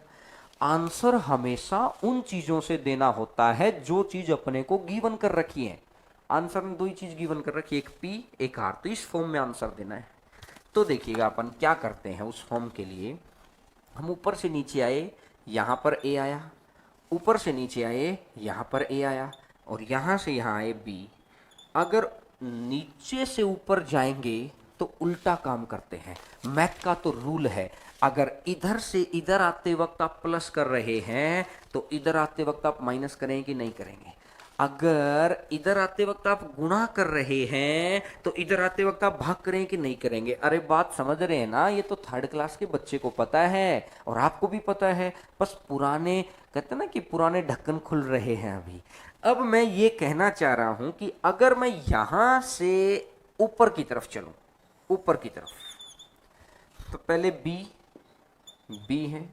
आंसर हमेशा उन चीजों से देना होता है जो चीज अपने को गिवन कर रखी है। आंसर में 2 ही चीज गिवन कर रखी है, एक P एक R, तो इस फॉर्म में आंसर देना है। तो देखिएगा अपन क्या करते हैं उस फॉर्म के लिए। हम ऊपर से नीचे आए, यहाँ पर A आया, ऊपर से नीचे आए, यहाँ पर A आया, और यहाँ से यहाँ आए B। अगर नीचे से ऊपर जाएंगे तो उल्टा काम करते हैं। मैथ का तो रूल है, अगर इधर से इधर आते वक्त आप प्लस कर रहे हैं तो इधर आते वक्त आप माइनस करेंगे कि नहीं करेंगे? अगर इधर आते वक्त आप गुणा कर रहे हैं तो इधर आते वक्त आप भाग करेंगे कि नहीं करेंगे? अरे बात समझ रहे हैं ना? ये तो 3rd क्लास के बच्चे को पता है और आपको भी पता है। बस पुराने कहते हैं ना कि पुराने ढक्कन खुल रहे हैं अभी। अब मैं ये कहना चाह रहा हूं कि अगर मैं यहां से ऊपर की तरफ चलूं, ऊपर की तरफ, तो पहले B है,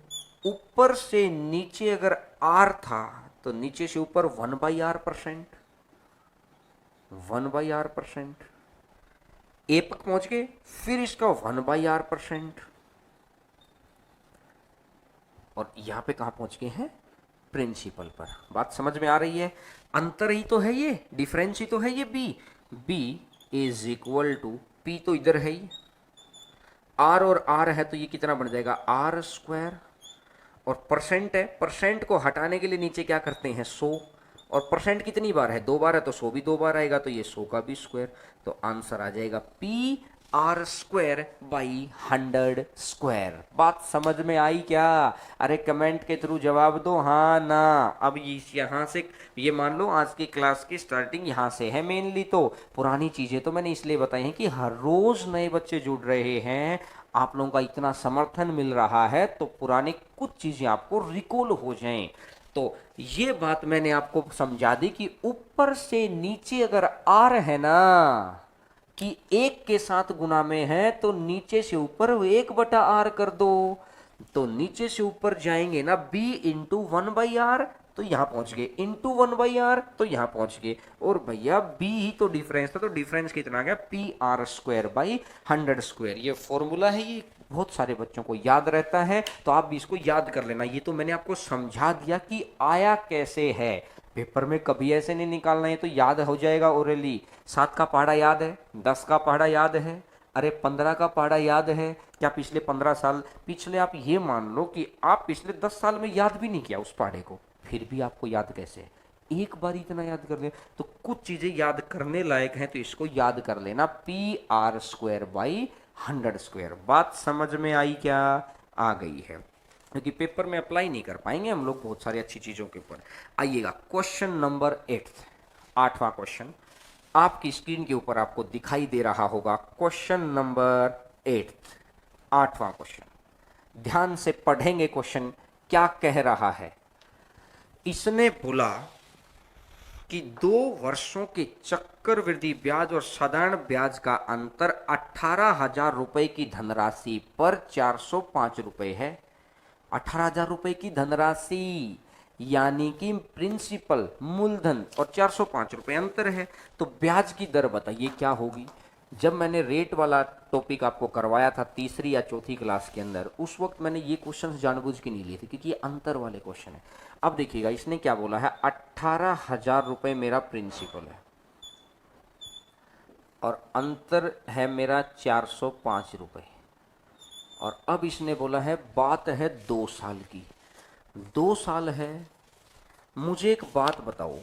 ऊपर से नीचे अगर R था तो नीचे से ऊपर 1/R%, 1/R%। A तक पहुंच गए, फिर इसका 1/R%, और यहां पे कहां पहुंच गए हैं? प्रिंसिपल पर। बात समझ में आ रही है? अंतर ही तो है, ये डिफरेंस ही तो है ये B is equal to P तो इधर है ही, R और R है तो ये कितना बन जाएगा? R²। और परसेंट है, परसेंट को हटाने के लिए नीचे क्या करते हैं? 100। और परसेंट कितनी बार है? 2 बार है, तो 100 भी 2 बार आएगा, तो ये 100 का भी स्क्वायर। तो आंसर आ जाएगा PR²/100²। बात समझ में आई क्या? अरे कमेंट के थ्रू जवाब दो हाँ ना। अब यहाँ से ये मान लो आज की क्लास की स्टार्टिंग यहाँ से है मेनली। तो पुरानी चीजें तो मैंने इसलिए बताई हैं कि हर रोज नए बच्चे जुड़ रहे हैं, आप लोगों का इतना समर्थन मिल रहा है, तो पुरानी कुछ चीजें आपको रिकॉल हो जाएं। तो ये बात मैंने आपको समझा दी कि ऊपर से नीचे अगर R है ना कि 1 के साथ गुना में है, तो नीचे से ऊपर 1/R कर दो। तो नीचे से ऊपर जाएंगे ना, B इंटू 1/R, तो यहां पहुंच गए, इंटू 1/R, तो यहां पहुंच गए। और भैया B ही तो डिफरेंस था, तो डिफरेंस कितना आ गया? PR²/100²। ये फॉर्मूला है, ये बहुत सारे बच्चों को याद रहता है, तो आप भी इसको याद कर लेना। ये तो मैंने आपको समझा दिया कि आया कैसे है। पेपर में कभी ऐसे नहीं निकालना, है तो याद हो जाएगा ओरली। 7 का पहाड़ा याद है, 10 का पहाड़ा याद है, अरे 15 का पहाड़ा याद है क्या? पिछले 15 साल पिछले, आप ये मान लो कि आप पिछले 10 साल में याद भी नहीं किया उस पहाड़े को, फिर भी आपको याद कैसे है? एक बार इतना याद कर ले। तो कुछ चीजें याद करने लायक हैं, तो इसको याद कर लेना, PR²/100²। बात समझ में आई क्या? आ गई है, क्योंकि पेपर में अप्लाई नहीं कर पाएंगे हम लोग बहुत सारी अच्छी चीजों के ऊपर। आइएगा क्वेश्चन नंबर 8, 8वां क्वेश्चन आपकी स्क्रीन के ऊपर आपको दिखाई दे रहा होगा। क्वेश्चन नंबर 8, 8वां क्वेश्चन। ध्यान से पढ़ेंगे क्वेश्चन क्या कह रहा है। इसने बोला कि 2 वर्षों के चक्रवृद्धि ब्याज और साधारण ब्याज का अंतर 18,000 रुपए की धनराशि पर 405 रुपए है। 18,000 रुपए की धनराशि यानी कि प्रिंसिपल मूलधन और 405 रुपए अंतर है। तो ब्याज की दर बताइए क्या होगी। जब मैंने रेट वाला टॉपिक आपको करवाया था तीसरी या चौथी क्लास के अंदर, उस वक्त मैंने ये क्वेश्चन जानबूझ के नहीं लिए थे क्योंकि ये अंतर वाले क्वेश्चन है। अब देखिएगा इसने क्या बोला है, 18,000 रुपए मेरा प्रिंसिपल है और अंतर है मेरा 405 रुपए। और अब इसने बोला है बात है 2 साल की, 2 साल है। मुझे एक बात बताओ,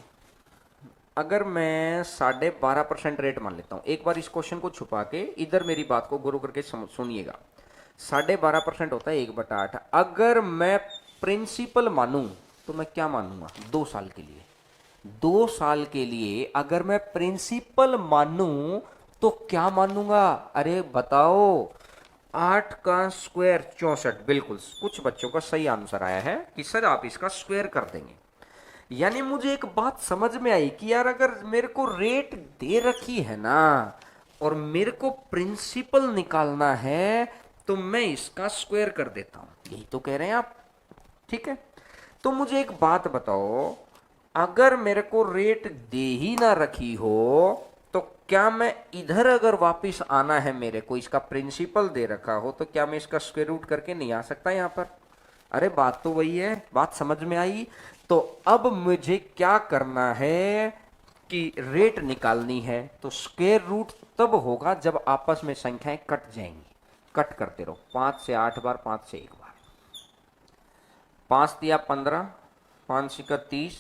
अगर मैं 12.5% रेट मान लेता हूं, एक बार इस क्वेश्चन को छुपा के इधर मेरी बात को गुरु करके सुनिएगा। 12.5% होता है 1/8। अगर मैं प्रिंसिपल मानूं तो मैं क्या मानूंगा 2 साल के लिए। 2 साल के लिए अगर मैं प्रिंसिपल मानूं तो क्या मानूंगा, अरे बताओ। 8 का स्क्वायर 64, बिल्कुल कुछ बच्चों का सही आंसर आया है कि सर आप इसका स्क्वायर कर देंगे। यानी मुझे एक बात समझ में आई कि यार अगर मेरे को रेट दे रखी है ना और मेरे को प्रिंसिपल निकालना है तो मैं इसका स्क्वायर कर देता हूं। यही तो कह रहे हैं आप, ठीक है। तो मुझे एक बात बताओ, अगर मेरे को रेट दे ही ना रखी हो तो क्या मैं इधर अगर वापस आना है, मेरे को इसका प्रिंसिपल दे रखा हो तो क्या मैं इसका स्क्वायर रूट करके नहीं आ सकता यहां पर। अरे बात तो वही है, बात समझ में आई। तो अब मुझे क्या करना है कि रेट निकालनी है तो स्क्वायर रूट तब होगा जब आपस में संख्याएं कट जाएंगी। कट करते रहो, 5 से 8 बार, 5 से 1 बार। 5 दिया 15, 5 सिक्का 30,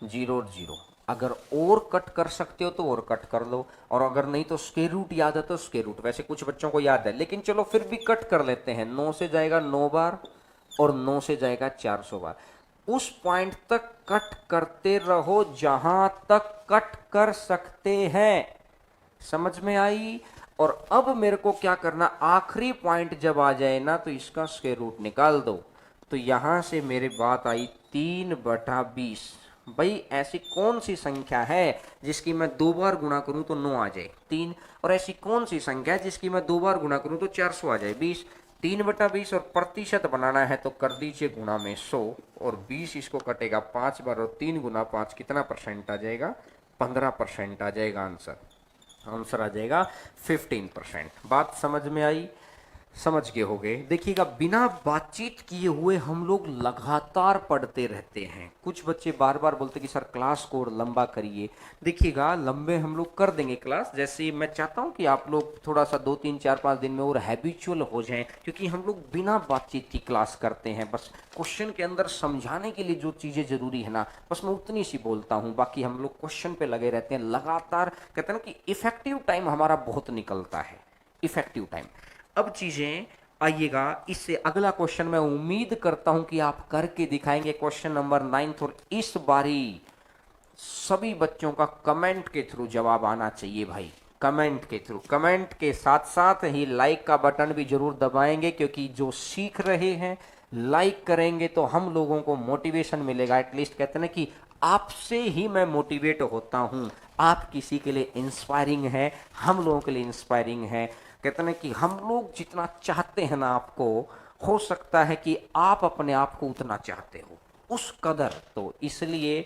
0 और 0। अगर और कट कर सकते हो तो और कट कर लो, और अगर नहीं तो स्क्वायर रूट याद है तो स्क्वायर रूट। वैसे कुछ बच्चों को याद है लेकिन चलो फिर भी कट कर लेते हैं। 9 से जाएगा 9 बार और 9 से जाएगा 400 बार। उस पॉइंट तक कट करते रहो जहां तक कट कर सकते हैं। समझ में आई। और अब मेरे को क्या करना, आखिरी पॉइंट जब आ जाए ना तो इसका स्क्वायर रूट निकाल दो। तो यहां से मेरी बात आई 3/20। भाई ऐसी कौन सी संख्या है जिसकी मैं 2 बार गुणा करूं तो 9 आ जाए 3, और ऐसी कौन सी संख्या है जिसकी मैं 2 बार गुणा करूं तो 400 आ जाए 20। 3/20 और प्रतिशत बनाना है तो कर दीजिए गुणा में 100, और 20 इसको कटेगा 5 बार और 3 गुना 5 कितना परसेंट आ जाएगा, 15% आ जाएगा आंसर। आंसर आ जाएगा 15%। बात समझ में आई, समझ के हो गए। देखिएगा बिना बातचीत किए हुए हम लोग लगातार पढ़ते रहते हैं। कुछ बच्चे बार बार बोलते कि सर क्लास को और लंबा करिए। देखिएगा लंबे हम लोग कर देंगे क्लास, जैसे मैं चाहता हूं कि आप लोग थोड़ा सा 2 3 4 5 दिन में और हैबिचुअल हो जाएं, क्योंकि हम लोग बिना बातचीत की क्लास करते हैं। बस क्वेश्चन के अंदर समझाने के लिए जो चीज़ें जरूरी है ना, बस मैं उतनी सी बोलता हूँ, बाकी हम लोग क्वेश्चन पे लगे रहते हैं लगातार। कहते हैं ना कि इफेक्टिव टाइम हमारा बहुत निकलता है, इफेक्टिव टाइम। अब चीजें आइएगा, इससे अगला क्वेश्चन मैं उम्मीद करता हूं कि आप करके दिखाएंगे, क्वेश्चन नंबर 9। और इस बारी सभी बच्चों का कमेंट के थ्रू जवाब आना चाहिए भाई, कमेंट के थ्रू। कमेंट के साथ साथ ही लाइक का बटन भी जरूर दबाएंगे, क्योंकि जो सीख रहे हैं लाइक करेंगे तो हम लोगों को मोटिवेशन मिलेगा। एटलीस्ट कहते हैं ना कि आपसे ही मैं मोटिवेट होता हूं। आप किसी के लिए इंस्पायरिंग है, हम लोगों के लिए इंस्पायरिंग है। कहते हैं कि हम लोग जितना चाहते हैं ना आपको, हो सकता है कि आप अपने आप को उतना चाहते हो, उस कदर। तो इसलिए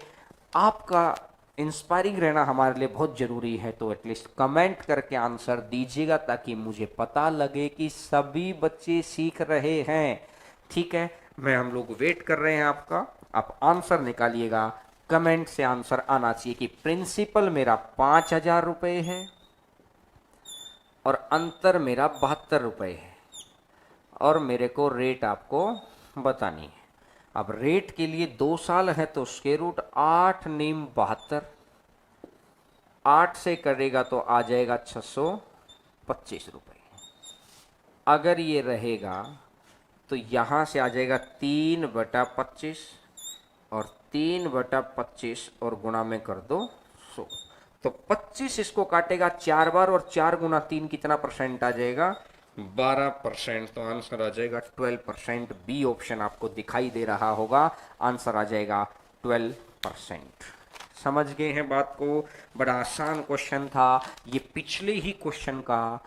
आपका इंस्पायरिंग रहना हमारे लिए बहुत जरूरी है। तो एटलीस्ट कमेंट करके आंसर दीजिएगा ताकि मुझे पता लगे कि सभी बच्चे सीख रहे हैं। ठीक है, मैं हम लोग वेट कर रहे हैं आपका। आप आंसर निकालिएगा, कमेंट से आंसर आना चाहिए कि प्रिंसिपल मेरा 5,000 रुपये है और अंतर मेरा 72 रुपये है, और मेरे को रेट आपको बतानी है। अब रेट के लिए 2 साल है तो स्क्वायर रूट 8 नीम 72, 8 से करेगा तो आ जाएगा 625 रुपये। अगर ये रहेगा तो यहाँ से आ जाएगा 3/25, और 3/25 और गुणा में कर दो 100। तो 25 इसको काटेगा 4 बार, और 4 गुना 3 कितना परसेंट आ जाएगा, 12%। तो आंसर आ जाएगा 12%। बी ऑप्शन आपको दिखाई दे रहा होगा, आंसर आ जाएगा 12%। समझ गए हैं बात को? बड़ा आसान क्वेश्चन था ये, पिछले ही क्वेश्चन का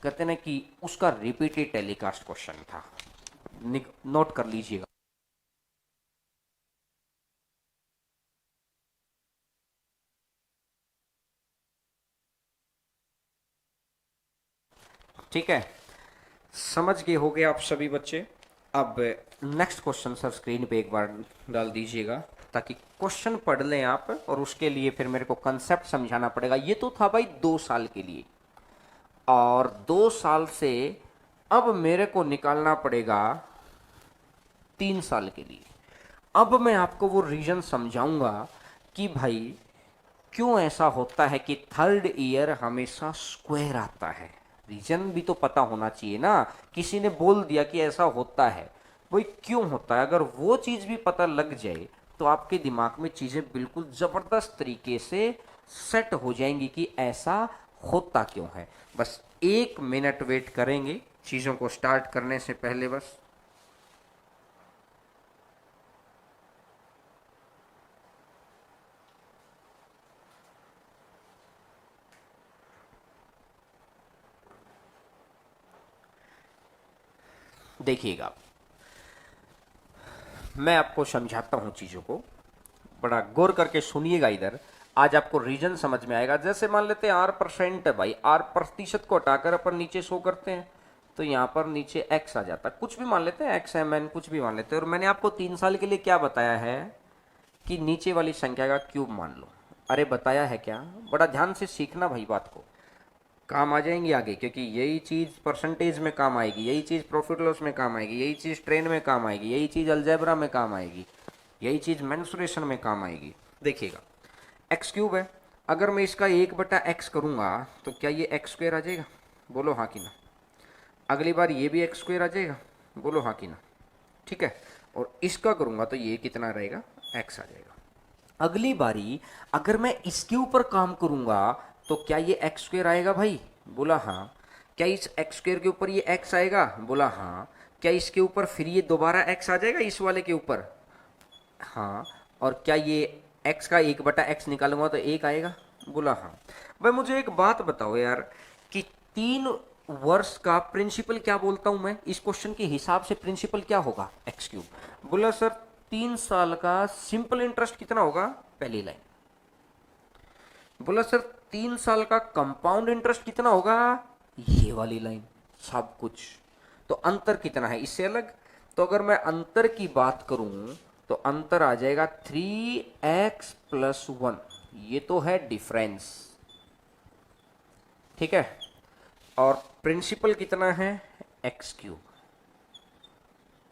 कहते ना कि उसका रिपीटेड टेलीकास्ट क्वेश्चन था, नोट कर लीजिएगा। ठीक है, समझ गए होगे आप सभी बच्चे। अब नेक्स्ट क्वेश्चन सर स्क्रीन पे एक बार डाल दीजिएगा ताकि क्वेश्चन पढ़ लें आप, और उसके लिए फिर मेरे को कंसेप्ट समझाना पड़ेगा। ये तो था भाई 2 साल के लिए, और 2 साल से अब मेरे को निकालना पड़ेगा 3 साल के लिए। अब मैं आपको वो रीजन समझाऊंगा कि भाई क्यों ऐसा होता है कि थर्ड ईयर हमेशा स्क्वायर आता है। रीजन भी तो पता होना चाहिए ना, किसी ने बोल दिया कि ऐसा होता है, वो क्यों होता है। अगर वो चीज भी पता लग जाए तो आपके दिमाग में चीजें बिल्कुल जबरदस्त तरीके से सेट हो जाएंगी कि ऐसा होता क्यों है। बस 1 मिनट वेट करेंगे चीजों को स्टार्ट करने से पहले। बस देखिएगा, मैं आपको समझाता हूं चीजों को, बड़ा गौर करके सुनिएगा इधर। आज आपको रीजन समझ में आएगा। जैसे मान लेते हैं R% है भाई, R प्रतिशत को हटाकर अपन नीचे शो करते हैं तो यहां पर नीचे x आ जाता है। कुछ भी मान लेते हैं, XMN कुछ भी मान लेते हैं। और मैंने आपको 3 साल के लिए क्या बताया है कि नीचे वाली संख्या का क्यूब मान लो। अरे बताया है क्या? बड़ा ध्यान से सीखना भाई, बात को काम आ जाएंगी आगे, क्योंकि यही चीज परसेंटेज में काम आएगी, यही चीज प्रॉफिट लॉस में काम आएगी, यही चीज ट्रेंड में काम आएगी, यही चीज अलजेब्रा में काम आएगी, यही चीज मेंसुरेशन में काम आएगी। देखिएगा, एक्स क्यूब है, अगर मैं इसका 1/x करूंगा तो क्या ये एक्स स्क्वायर आ जाएगा? बोलो हाँ कि ना। अगली बार ये भी एक्स स्क्वायर आ जाएगा, बोलो हाँ कि ना। ठीक है, और इसका करूंगा तो ये कितना रहेगा? एक्स आ जाएगा। अगली बारी अगर मैं इसके ऊपर काम करूंगा तो क्या ये एक्स स्क्वायर आएगा भाई? बोला हाँ। क्या इस एक्स स्क्वायर के ऊपर ये एक्स आएगा? बोला हाँ। क्या इसके ऊपर फिर ये दोबारा एक्स आ जाएगा इस वाले के ऊपर? हाँ। और क्या ये एक्स का 1/x निकालूंगा तो 1 आएगा? बोला हाँ। भाई मुझे एक बात बताओ यार, कि 3 वर्ष का प्रिंसिपल क्या बोलता हूं मैं इस क्वेश्चन के हिसाब से? प्रिंसिपल क्या होगा? X cube. बोला सर 3 साल का सिंपल इंटरेस्ट कितना होगा? पहली लाइन। बोला सर 3 साल का कंपाउंड इंटरेस्ट कितना होगा? ये वाली लाइन। सब कुछ तो अंतर कितना है इससे अलग? तो अगर मैं अंतर की बात करूं तो अंतर आ जाएगा 3x+1। ये तो है डिफरेंस, ठीक है। और प्रिंसिपल कितना है? X cube.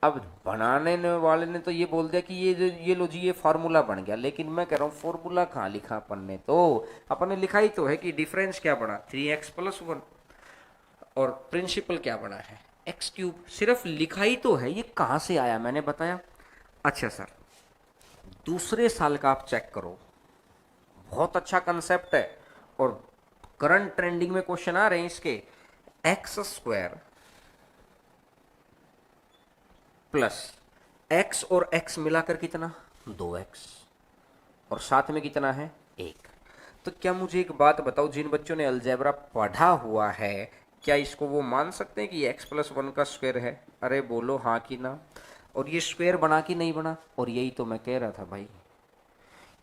अब बनाने वाले ने तो ये बोल दिया कि ये लो जी, ये फार्मूला बन गया, लेकिन मैं कह रहा हूँ फार्मूला कहाँ लिखा अपन ने? तो अपन ने लिखा ही तो है कि डिफरेंस क्या बना? 3x+1। और प्रिंसिपल क्या बना है? X cube. सिर्फ लिखा ही तो है, ये कहाँ से आया मैंने बताया। अच्छा सर, दूसरे साल का आप चेक करो, बहुत अच्छा कंसेप्ट है और करंट ट्रेंडिंग में क्वेश्चन आ रहे हैं इसके। x² प्लस x और x मिलाकर कितना? 2x। और साथ में कितना है? 1। तो क्या मुझे एक बात बताओ, जिन बच्चों ने अलजेब्रा पढ़ा हुआ है क्या इसको वो मान सकते हैं कि x+1 का स्क्वायर है? अरे बोलो हाँ कि ना। और ये स्क्वायर बना कि नहीं बना? और यही तो मैं कह रहा था भाई,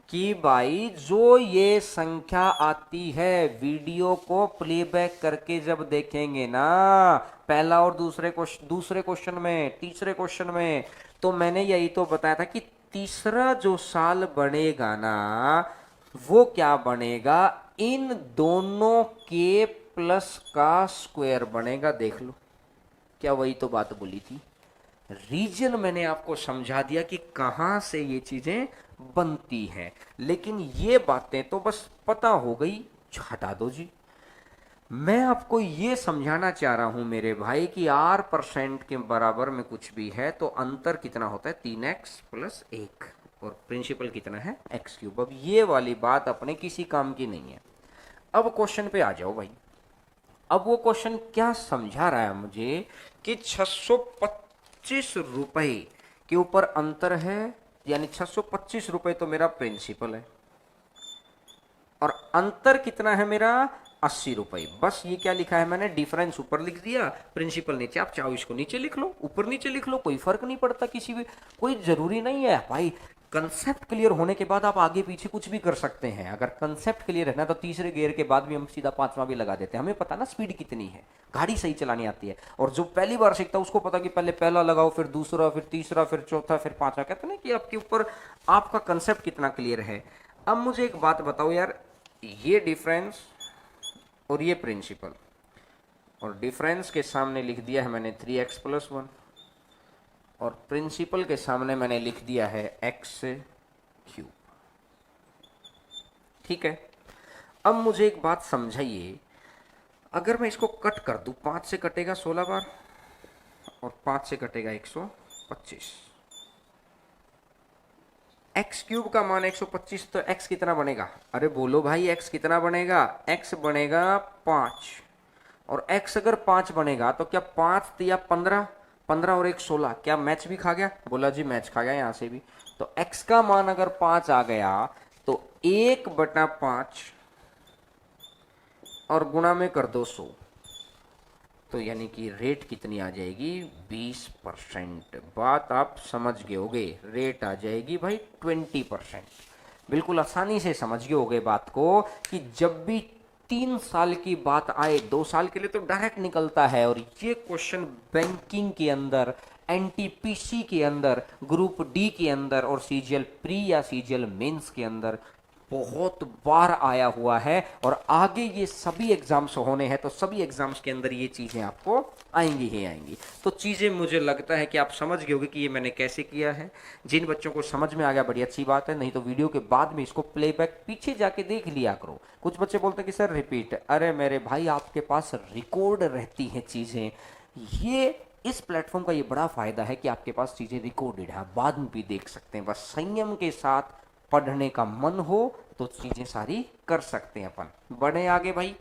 कि भाई जो ये संख्या आती है वीडियो को प्लेबैक करके जब देखेंगे ना, पहला और दूसरे क्वेश्चन में, तीसरे क्वेश्चन में, तो मैंने यही तो बताया था कि तीसरा जो साल बनेगा ना, वो क्या बनेगा? इन दोनों के प्लस का स्क्वायर बनेगा। देख लो, क्या वही तो बात बोली थी। रीजन मैंने आपको समझा दिया कि कहां से ये चीजें बनती हैं, लेकिन ये बातें तो बस पता हो गई, हटा दो जी। मैं आपको ये समझाना चाह रहा हूं मेरे भाई कि R% के बराबर में कुछ भी है तो अंतर कितना होता है? 3x+1। और प्रिंसिपल कितना है? X cube. अब ये वाली बात अपने किसी काम की नहीं है। अब क्वेश्चन पे आ जाओ भाई। अब वो क्वेश्चन क्या समझा रहा है मुझे कि 625 रुपए के ऊपर अंतर है यानी 625 रुपए तो मेरा प्रिंसिपल है, और अंतर कितना है मेरा 80 रुपए। बस ये क्या लिखा है मैंने, डिफरेंस ऊपर लिख दिया, प्रिंसिपल नीचे। आप चाहो इसको नीचे लिख लो, ऊपर नीचे लिख लो, कोई फर्क नहीं पड़ता किसी भी, कोई जरूरी नहीं है भाई। कंसेप्ट क्लियर होने के बाद आप आगे पीछे कुछ भी कर सकते हैं। अगर कंसेप्ट क्लियर है ना तो तीसरे गियर के बाद भी हम सीधा पांचवा भी लगा देते हैं, हमें पता ना स्पीड कितनी है, गाड़ी सही चलानी आती है। और जो पहली बार सीखता है उसको पता कि पहले पहला लगाओ, फिर दूसरा, फिर तीसरा, फिर चौथा, फिर पांचवा। कहते हैं ना कि आपके ऊपर आपका कंसेप्ट कितना क्लियर है। अब मुझे एक बात बताओ यार, ये डिफरेंस और ये प्रिंसिपल, और डिफरेंस के सामने लिख दिया है मैंने 3x + 1, और प्रिंसिपल के सामने मैंने लिख दिया है x³। ठीक है, अब मुझे एक बात समझाइए, अगर मैं इसको कट कर दूं, 5 से कटेगा 16 बार और 5 से कटेगा 125। x³ का मान 125, तो x कितना बनेगा? अरे बोलो भाई, x कितना बनेगा? x बनेगा 5, और x अगर 5 बनेगा तो क्या 5 या 15, 15 और 1 16, क्या मैच भी खा गया? बोला जी मैच खा गया यहाँ से भी। तो x का मान अगर 5 आ गया तो 1/5 और गुणा में कर दो 100, तो यानी कि रेट कितनी आ जाएगी? 20%। बात आप समझ गए होगे, रेट आ जाएगी भाई 20%। बिल्कुल आसानी से समझ गए होगे बात को, कि जब भी 3 साल की बात आए, 2 साल के लिए तो डायरेक्ट निकलता है। और ये क्वेश्चन बैंकिंग के अंदर, एनटीपीसी के अंदर, ग्रुप डी के अंदर और सीजीएल प्री या सीजीएल मेंस के अंदर बहुत बार आया हुआ है, और आगे ये सभी एग्जाम्स होने हैं, तो सभी एग्जाम्स के अंदर ये चीजें आपको आएंगी ही आएंगी। तो चीजें मुझे लगता है कि आप समझ गए होंगे कि ये मैंने कैसे किया है। जिन बच्चों को समझ में आ गया बड़ी अच्छी बात है, नहीं तो वीडियो के बाद में इसको प्लेबैक पीछे जाके देख लिया करो। कुछ बच्चे बोलते हैं कि सर रिपीट, अरे मेरे भाई आपके पास रिकॉर्ड रहती हैं चीजें। ये इस प्लेटफॉर्म का ये बड़ा फायदा है कि आपके पास चीजें रिकॉर्डेड है, बाद में भी देख सकते हैं। बस संयम के साथ पढ़ने का मन हो तो चीजें सारी कर सकते हैं अपन। बढ़े आगे भाई,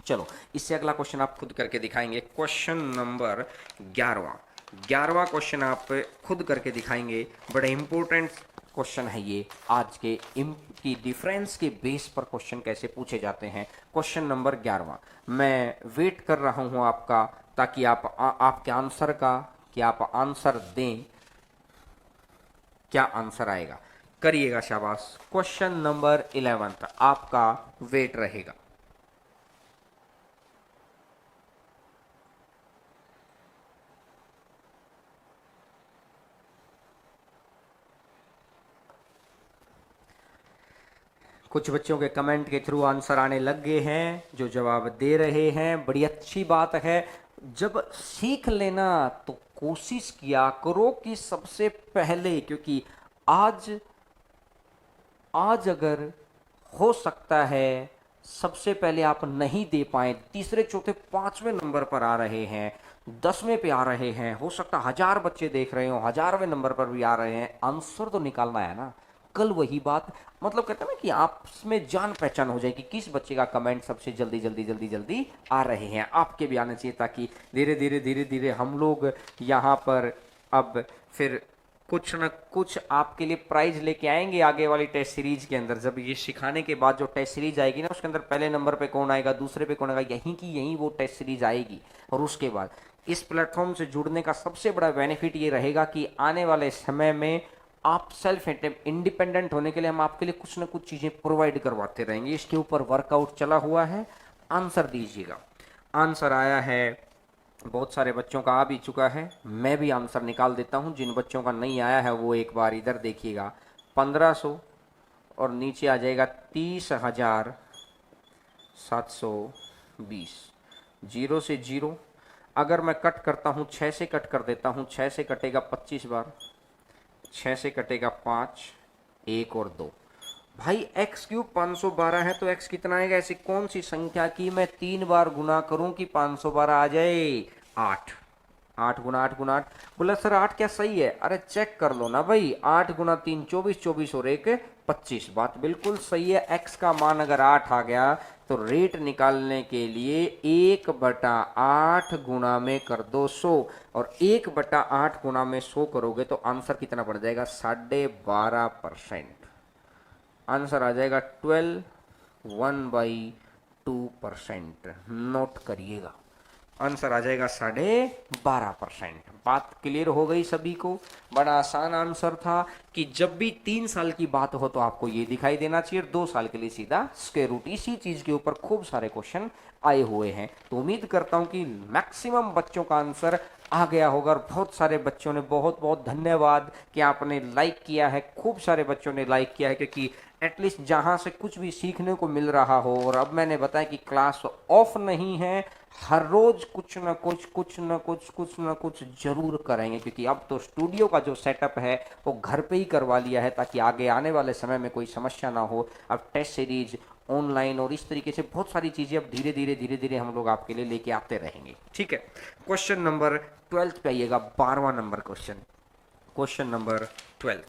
चलो इससे अगला क्वेश्चन आप खुद करके दिखाएंगे। क्वेश्चन नंबर 11वां क्वेश्चन आप खुद करके दिखाएंगे। बड़ा इंपॉर्टेंट क्वेश्चन है ये, आज के की डिफरेंस के बेस पर क्वेश्चन कैसे पूछे जाते हैं। क्वेश्चन नंबर 11वां, मैं वेट कर रहा हूं आपका, ताकि आपके आंसर का, कि आप आंसर दें। क्या आंसर आएगा करिएगा, शाबाश। क्वेश्चन नंबर 11 आपका वेट रहेगा। कुछ बच्चों के कमेंट के थ्रू आंसर आने लग गए हैं, जो जवाब दे रहे हैं, बड़ी अच्छी बात है। जब सीख लेना तो कोशिश किया करो कि सबसे पहले, क्योंकि आज अगर हो सकता है सबसे पहले आप नहीं दे पाए, तीसरे चौथे पांचवें नंबर पर आ रहे हैं, 10वें पे आ रहे हैं, हो सकता है 1000 बच्चे देख रहे हो, 1000वें नंबर पर भी आ रहे हैं, आंसर तो निकालना है ना। कल वही बात, मतलब कहते हैं ना कि आपस में जान पहचान हो जाए कि किस बच्चे का कमेंट सबसे जल्दी जल्दी जल्दी जल्दी आ रहे हैं। आपके भी आने चाहिए, ताकि धीरे धीरे धीरे धीरे हम लोग यहाँ पर अब फिर कुछ न कुछ आपके लिए प्राइज लेके आएंगे आगे वाली टेस्ट सीरीज के अंदर। जब ये सिखाने के बाद जो टेस्ट सीरीज आएगी ना, उसके अंदर पहले नंबर पे कौन आएगा, दूसरे पे कौन आएगा, यहीं की यहीं वो टेस्ट सीरीज आएगी। और उसके बाद इस प्लेटफॉर्म से जुड़ने का सबसे बड़ा बेनिफिट ये रहेगा कि आने वाले समय में आप सेल्फ इंडिपेंडेंट होने के लिए हम आपके लिए कुछ ना कुछ चीज़ें प्रोवाइड करवाते रहेंगे। इसके ऊपर वर्कआउट चला हुआ है। आंसर दीजिएगा। आंसर आया है, बहुत सारे बच्चों का आ भी चुका है, मैं भी आंसर निकाल देता हूं। जिन बच्चों का नहीं आया है वो एक बार इधर देखिएगा। 1500 और नीचे आ जाएगा 30,720। 0 से 0 अगर मैं कट करता हूं, 6 से कट कर देता हूं, 6 से कटेगा 25 बार, 6 से कटेगा 5, 1 और 2। भाई x³ 512 है तो x कितना आएगा? ऐसी कौन सी संख्या की मैं 3 बार गुना करूं कि 512 आ जाए? 8। 8 गुना 8 गुना 8। बोला सर 8 क्या सही है? अरे चेक कर लो ना भाई, 8 गुना 3 24, 24 और 1 25। बात बिल्कुल सही है। x का मान अगर 8 आ गया तो रेट निकालने के लिए 1/8 गुना में कर दो 100, और 1/8 गुना में 100 करोगे तो आंसर कितना पड़ जाएगा? 12.5%। आंसर आ जाएगा 1/2%। नोट करिएगा, आंसर आ जाएगा 12.5%। बात क्लियर हो गई सभी को? बड़ा आसान आंसर था कि जब भी 3 साल की बात हो तो आपको ये दिखाई देना चाहिए, 2 साल के लिए सीधा स्क्वायर रूट। इसी चीज के ऊपर खूब सारे क्वेश्चन आए हुए हैं, तो उम्मीद करता हूं कि मैक्सिमम बच्चों का आंसर आ गया होगा। और बहुत सारे बच्चों ने, बहुत बहुत धन्यवाद कि आपने लाइक किया है, खूब सारे बच्चों ने लाइक किया है, क्योंकि एटलीस्ट जहां से कुछ भी सीखने को मिल रहा हो। और अब मैंने बताया कि क्लास ऑफ नहीं है, हर रोज कुछ ना कुछ जरूर करेंगे, क्योंकि अब तो स्टूडियो का जो सेटअप है वो घर पे ही करवा लिया है, ताकि आगे आने वाले समय में कोई समस्या ना हो। अब टेस्ट सीरीज ऑनलाइन और इस तरीके से बहुत सारी चीजें अब धीरे धीरे हम लोग आपके लिए लेके आते रहेंगे। ठीक है, क्वेश्चन नंबर 12 पे आइएगा। 12वां नंबर क्वेश्चन, क्वेश्चन नंबर 12।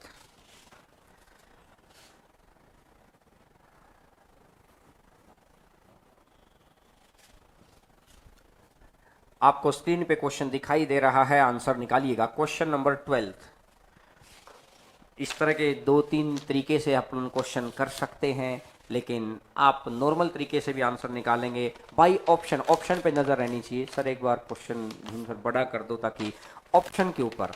आपको स्क्रीन पे क्वेश्चन दिखाई दे रहा है, आंसर निकालिएगा। Question number 12। इस तरह के 2-3 तरीके से आप क्वेश्चन कर सकते हैं, लेकिन आप नॉर्मल तरीके से भी आंसर निकालेंगे बाई ऑप्शन। ऑप्शन पे नजर रहनी चाहिए। सर एक बार क्वेश्चन सर बड़ा कर दो, ताकि ऑप्शन के ऊपर।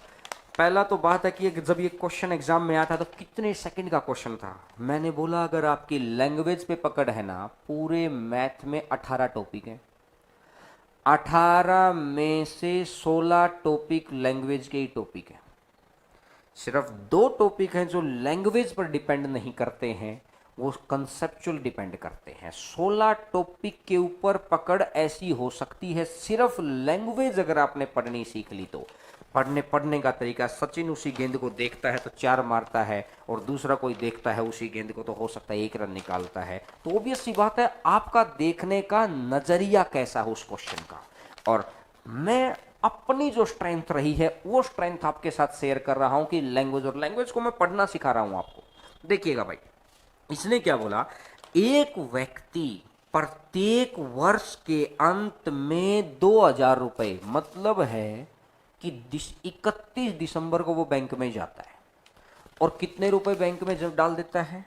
पहला तो बात है कि जब ये क्वेश्चन एग्जाम में आता तो कितने सेकंड का क्वेश्चन था? मैंने बोला अगर आपकी लैंग्वेज पे पकड़ है ना, पूरे मैथ में 18 टॉपिक है, 18 में से 16 टॉपिक लैंग्वेज के ही टॉपिक है। सिर्फ 2 टॉपिक हैं जो लैंग्वेज पर डिपेंड नहीं करते हैं, वो कंसेप्चुअल डिपेंड करते हैं। 16 टॉपिक के ऊपर पकड़ ऐसी हो सकती है सिर्फ लैंग्वेज अगर आपने पढ़नी सीख ली तो। पढ़ने का तरीका, सचिन उसी गेंद को देखता है तो 4 मारता है, और दूसरा कोई देखता है उसी गेंद को तो हो सकता है 1 रन निकालता है। तो ऑब्वियस सी बात है, आपका देखने का नजरिया कैसा हो उस क्वेश्चन का। और मैं अपनी जो स्ट्रेंथ रही है वो स्ट्रेंथ आपके साथ शेयर कर रहा हूं कि लैंग्वेज, और लैंग्वेज को मैं पढ़ना सिखा रहा हूं आपको। देखिएगा भाई, इसने क्या बोला? एक व्यक्ति प्रत्येक वर्ष के अंत में 2,000 रुपए, मतलब है कि 31 दिसंबर को वो बैंक में जाता है, और कितने रुपए बैंक में जब डाल देता है?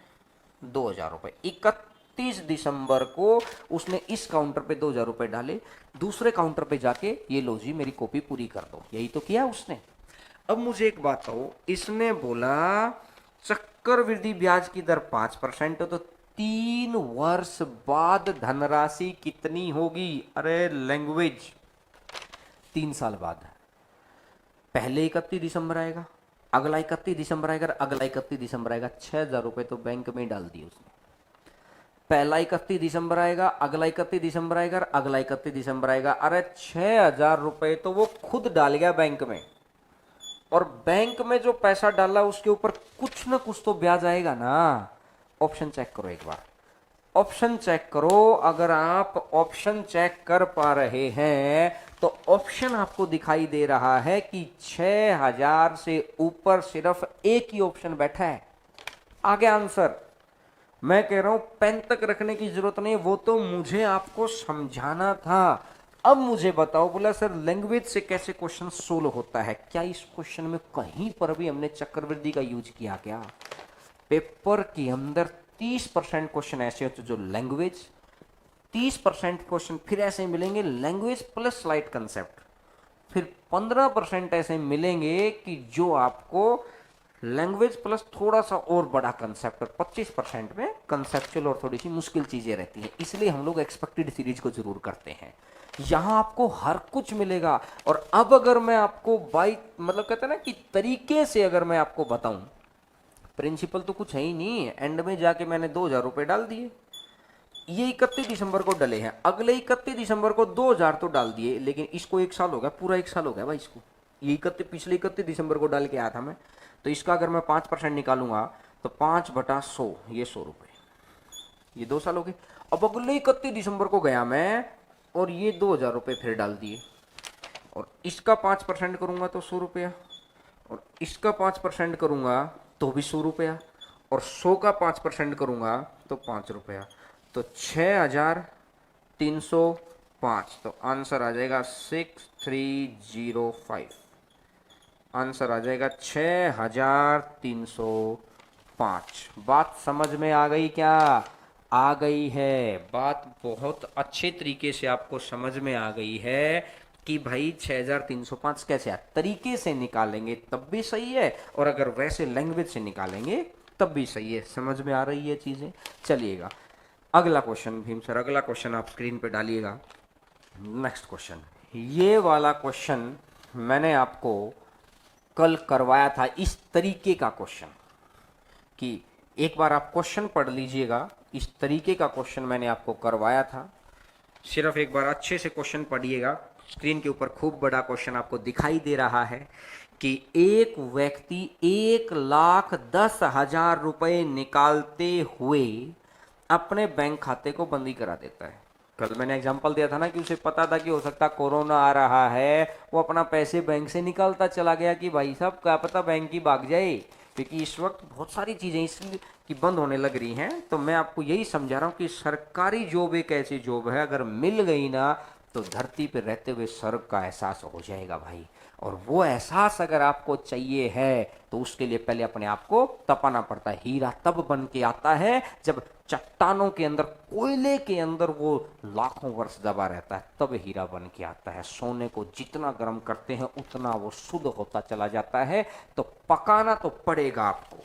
2,000 रुपए। 31 दिसंबर को उसने इस काउंटर पे 2,000 रुपए डाले, दूसरे काउंटर पे जाके ये लो जी मेरी कॉपी पूरी कर दो। यही तो किया उसने। अब मुझे एक बात कहो, इसने बोला चक्रवृद्धि ब्याज की दर 5% हो, तो 3 वर्ष बाद धनराशि कितनी होगी? अरे लैंग्वेज, 3 साल बाद। पहले 31 दिसंबर आएगा, अगला 31 दिसंबर आएगा, अगला 31 दिसंबर आएगा, 6,000 रुपए तो बैंक में ही डाल दिए उसने। पहला 31 दिसंबर आएगा, अगला 31 दिसंबर आएगा, अगला 31 दिसंबर आएगा, अरे 6,000 रुपए तो वो खुद डाल गया बैंक में। और बैंक में जो पैसा डाला उसके ऊपर कुछ ना कुछ तो ब्याज आएगा ना। ऑप्शन चेक करो एक बार, ऑप्शन चेक करो। अगर आप ऑप्शन चेक कर पा रहे हैं तो ऑप्शन आपको दिखाई दे रहा है कि 6,000 से ऊपर सिर्फ एक ही ऑप्शन बैठा है। आगे आंसर मैं कह रहा हूं पेन तक रखने की जरूरत नहीं, वो तो मुझे आपको समझाना था। अब मुझे बताओ, बोला सर लैंग्वेज से कैसे क्वेश्चन सोल्व होता है? क्या इस क्वेश्चन में कहीं पर भी हमने चक्रवृद्धि का यूज किया क्या? पेपर के अंदर 30% क्वेश्चन ऐसे होते जो लैंग्वेज, 30% क्वेश्चन फिर ऐसे मिलेंगे लैंग्वेज प्लस स्लाइड कंसेप्ट, फिर 15% ऐसे मिलेंगे कि जो आपको लैंग्वेज प्लस थोड़ा सा और बड़ा कंसेप्ट, और 25% में कंसेप्चुअल और थोड़ी सी मुश्किल चीजें रहती हैं। इसलिए हम लोग एक्सपेक्टेड सीरीज को जरूर करते हैं। यहां आपको हर कुछ मिलेगा। और अब अगर मैं आपको बाई मतलब कहते हैं ना कि तरीके से अगर मैं आपको बताऊं, प्रिंसिपल तो कुछ है ही नहीं, एंड में जाके मैंने 2,000 रुपए डाल दिए। ये 31 दिसंबर को डले हैं, अगले 31 दिसंबर को 2,000 तो डाल दिए, लेकिन इसको 1 साल हो गया, पूरा 1 साल हो गया भाई इसको। ये पिछले 31 दिसंबर को डाल के आया था मैं, तो इसका अगर मैं 5% निकालूंगा तो 5/100, ये 100 रुपए, ये 2 साल हो गए। अब अगले 31 दिसंबर को गया मैं और ये 2,000 रुपए फिर डाल दिए, और इसका 5% करूँगा तो 100 रुपया, और इसका 5% करूँगा तो भी 100 रुपया, और 100 का 5% करूँगा तो 5 रुपया, तो 6305। तो आंसर आ जाएगा 6305। आंसर आ जाएगा 6305। बात समझ में आ गई क्या? आ गई है। बात बहुत अच्छे तरीके से आपको समझ में आ गई है कि भाई 6305 कैसे तरीके से निकालेंगे तब भी सही है, और अगर वैसे लैंग्वेज से निकालेंगे तब भी सही है। समझ में आ रही है चीजें? चलिएगा अगला क्वेश्चन। भीम सर अगला क्वेश्चन आप स्क्रीन पे डालिएगा। नेक्स्ट क्वेश्चन, ये वाला क्वेश्चन मैंने आपको कल करवाया था, इस तरीके का क्वेश्चन, कि एक बार आप क्वेश्चन पढ़ लीजिएगा। इस तरीके का क्वेश्चन मैंने आपको करवाया था, सिर्फ एक बार अच्छे से क्वेश्चन पढ़िएगा। स्क्रीन के ऊपर खूब बड़ा क्वेश्चन आपको दिखाई दे रहा है कि एक व्यक्ति 1,10,000 रुपए निकालते हुए अपने बैंक खाते को बंदी करा देता है। कल मैंने एग्जांपल दिया था ना कि उसे पता था कि हो सकता कोरोना आ रहा है, वो अपना पैसे बैंक से निकालता चला गया कि भाई साहब क्या पता बैंक ही भाग जाए, क्योंकि इस वक्त बहुत सारी चीज़ें इसलिए कि बंद होने लग रही हैं। तो मैं आपको यही समझा रहा हूँ कि सरकारी जॉब एक ऐसी जॉब है, अगर मिल गई ना तो धरती पर रहते हुए स्वर्ग का एहसास हो जाएगा भाई। और वो एहसास अगर आपको चाहिए है तो उसके लिए पहले अपने आप को तपाना पड़ता है। हीरा तब बन के आता है जब चट्टानों के अंदर, कोयले के अंदर वो लाखों वर्ष दबा रहता है, तब हीरा बन के आता है। सोने को जितना गर्म करते हैं उतना वो शुद्ध होता चला जाता है। तो पकाना तो पड़ेगा आपको,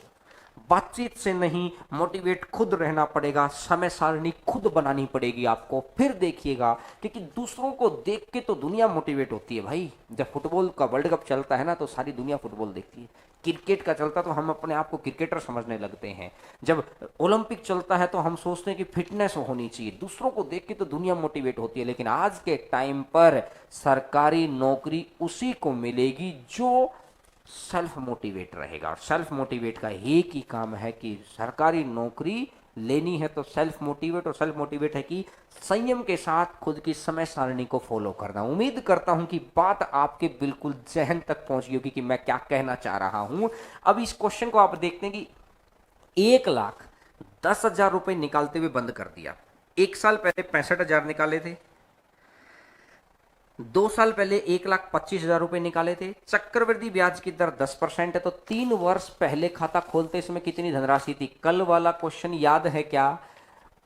बातचीत से नहीं, मोटिवेट खुद रहना पड़ेगा, समय सारणी खुद बनानी पड़ेगी आपको। फिर देखिएगा, क्योंकि दूसरों को देख के तो दुनिया मोटिवेट होती है भाई। जब फुटबॉल का वर्ल्ड कप चलता है ना तो सारी दुनिया फुटबॉल देखती है। क्रिकेट का चलता तो हम अपने आप को क्रिकेटर समझने लगते हैं। जब ओलंपिक चलता है तो हम सोचते हैं कि फिटनेस होनी चाहिए। दूसरों को देख के तो दुनिया मोटिवेट होती है। लेकिन आज के टाइम पर सरकारी नौकरी उसी को मिलेगी जो सेल्फ मोटिवेट रहेगा। और सेल्फ मोटिवेट का एक ही काम है कि सरकारी नौकरी लेनी है तो सेल्फ मोटिवेट, और सेल्फ मोटिवेट है कि संयम के साथ खुद की समय सारणी को फॉलो करना। उम्मीद करता हूं कि बात आपके बिल्कुल जहन तक पहुंच गई होगी कि मैं क्या कहना चाह रहा हूं। अब इस क्वेश्चन को आप देखते हैं कि 1,10,000 रुपए निकालते हुए बंद कर दिया। एक साल पहले 65,000 निकाले थे, 2 साल पहले 1,25,000 रुपए निकाले थे। चक्रवृद्धि ब्याज की दर 10% है, तो 3 वर्ष पहले खाता खोलते समय कितनी धनराशि थी? कल वाला क्वेश्चन याद है क्या?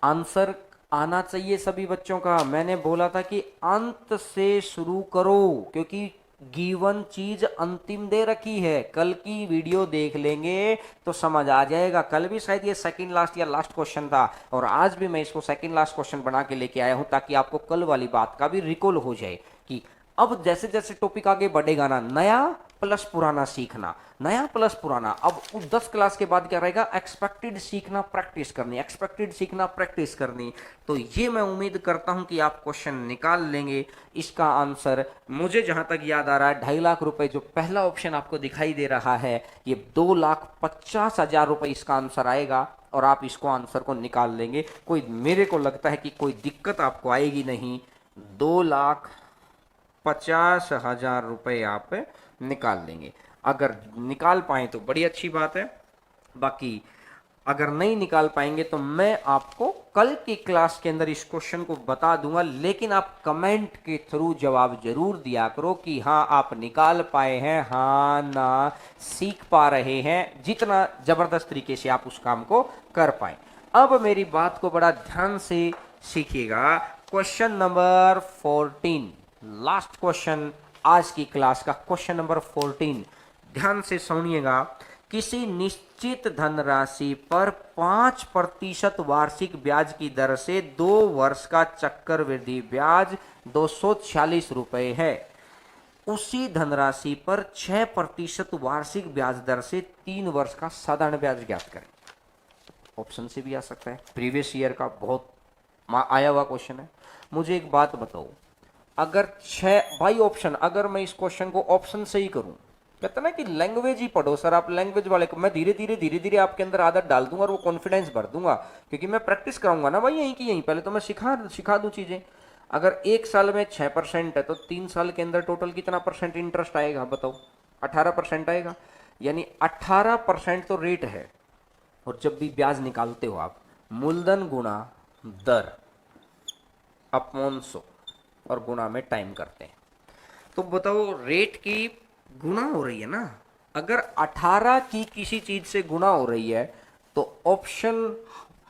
आंसर आना चाहिए सभी बच्चों का। मैंने बोला था कि अंत से शुरू करो, क्योंकि गिवन चीज अंतिम दे रखी है। कल की वीडियो देख लेंगे तो समझ आ जाएगा। कल भी शायद ये सेकंड लास्ट या लास्ट क्वेश्चन था, और आज भी मैं इसको सेकंड लास्ट क्वेश्चन बना के लेके आया हूं ताकि आपको कल वाली बात का भी रिकॉल हो जाए कि अब जैसे जैसे टॉपिक आगे बढ़ेगा ना, नया प्लस पुराना सीखना, नया प्लस पुराना। अब 10 क्लास के बाद क्या रहेगा? एक्सपेक्टेड सीखना, प्रैक्टिस करनी, एक्सपेक्टेड सीखना, प्रैक्टिस करनी। तो ये मैं उम्मीद करता हूं कि आप क्वेश्चन निकाल लेंगे। इसका आंसर मुझे जहां तक याद आ रहा है 2.5 लाख रुपए, जो पहला ऑप्शन आपको दिखाई दे रहा है, ये 2,50,000 रुपए इसका आंसर आएगा, और आप इसको आंसर को निकाल लेंगे। कोई, मेरे को लगता है कि कोई दिक्कत आपको आएगी नहीं। 2,50,000 रुपए आप निकाल लेंगे। अगर निकाल पाए तो बड़ी अच्छी बात है, बाकी अगर नहीं निकाल पाएंगे तो मैं आपको कल की क्लास के अंदर इस क्वेश्चन को बता दूंगा। लेकिन आप कमेंट के थ्रू जवाब जरूर दिया करो कि हाँ आप निकाल पाए हैं, हाँ ना, सीख पा रहे हैं, जितना जबरदस्त तरीके से आप उस काम को कर पाए। अब मेरी बात को बड़ा ध्यान से सीखिएगा। क्वेश्चन नंबर 14, लास्ट क्वेश्चन आज की क्लास का, क्वेश्चन नंबर 14, ध्यान से सुनिएगा। किसी निश्चित धनराशि पर 5% वार्षिक ब्याज की दर से 2 वर्ष का चक्रवृद्धि ब्याज 246 रुपए है। उसी धनराशि पर 6% वार्षिक ब्याज दर से 3 वर्ष का साधारण ब्याज ज्ञात करें। ऑप्शन से भी आ सकता है, प्रीवियस ईयर का बहुत आया हुआ क्वेश्चन है। मुझे एक बात बताओ, अगर 6 भाई ऑप्शन, अगर मैं इस क्वेश्चन को ऑप्शन से ही करूं, कहते ना कि लैंग्वेज ही पढ़ो सर, आप लैंग्वेज वाले को मैं धीरे धीरे आपके अंदर आदत डाल दूंगा और वो कॉन्फिडेंस भर दूंगा, क्योंकि मैं प्रैक्टिस कराऊंगा ना भाई, यहीं की यहीं। पहले तो मैं सिखा दूं चीजें। अगर एक साल में 6% है तो 3 साल के अंदर टोटल कितना परसेंट इंटरेस्ट आएगा बताओ? 18% आएगा। यानी 18% तो रेट है। और जब भी ब्याज निकालते हो आप, मूलधन गुणा दर अपॉन 100 और गुणा में टाइम करते हैं, तो बताओ रेट की गुणा हो रही है ना। अगर 18 की किसी चीज से गुणा हो रही है तो ऑप्शन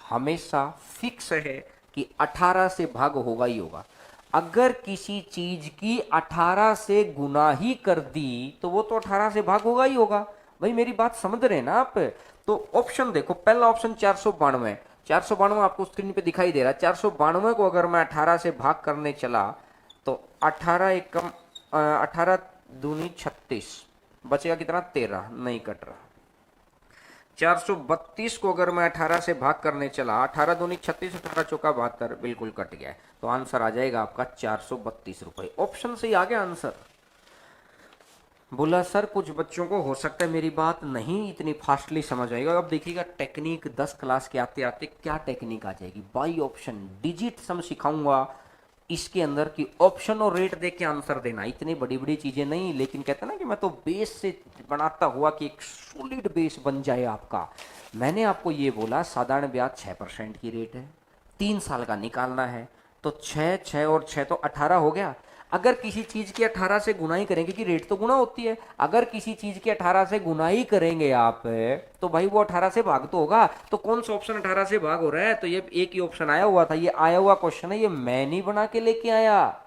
हमेशा फिक्स है कि 18 से भाग होगा ही होगा। अगर किसी चीज की 18 से गुना ही कर दी तो वो तो 18 से भाग होगा ही होगा। भाई मेरी बात समझ रहे हैं ना आप? तो ऑप्शन देखो, पहला ऑप्शन 492, 492 आपको स्क्रीन पे दिखाई दे रहा है। 492 को अगर मैं 18 से भाग करने चला तो 18 एकम 18 दूनी 36, बचेगा कितना? 13, नहीं कट रहा। 432 को अगर मैं 18 से भाग करने चला, 18 दूनी 36, 18 चौका 72, बिल्कुल कट गया है। तो आंसर आ जाएगा आपका 432 रुपए। ऑप्शन से ही आ गया आंसर। बोला सर कुछ बच्चों को हो सकता है मेरी बात नहीं इतनी फास्टली समझ आएगा। अब देखिएगा टेक्निक 10 क्लास के आते आते क्या टेक्निक आ जाएगी। बाई ऑप्शन डिजिट सम सिखाऊंगा, इसके अंदर की ऑप्शन और रेट देख के आंसर देना। इतनी बड़ी बड़ी चीजें नहीं, लेकिन कहते हैं ना कि मैं तो बेस से बनाता हुआ कि एक सॉलिड बेस बन जाए आपका। मैंने आपको ये बोला साधारण ब्याज 6% की रेट है, 3 साल का निकालना है, तो 6 6 और 6 तो 18 हो गया। अगर किसी चीज की 18 से गुनाई करेंगे, कि रेट तो गुना होती है, अगर किसी चीज की 18 से गुनाई करेंगे आप तो भाई वो 18 से भाग तो होगा। तो कौन सा ऑप्शन 18 से भाग हो रहा है? तो ये एक ही ऑप्शन आया हुआ था, ये आया हुआ क्वेश्चन है, ये मैं नहीं बना के लेके आया,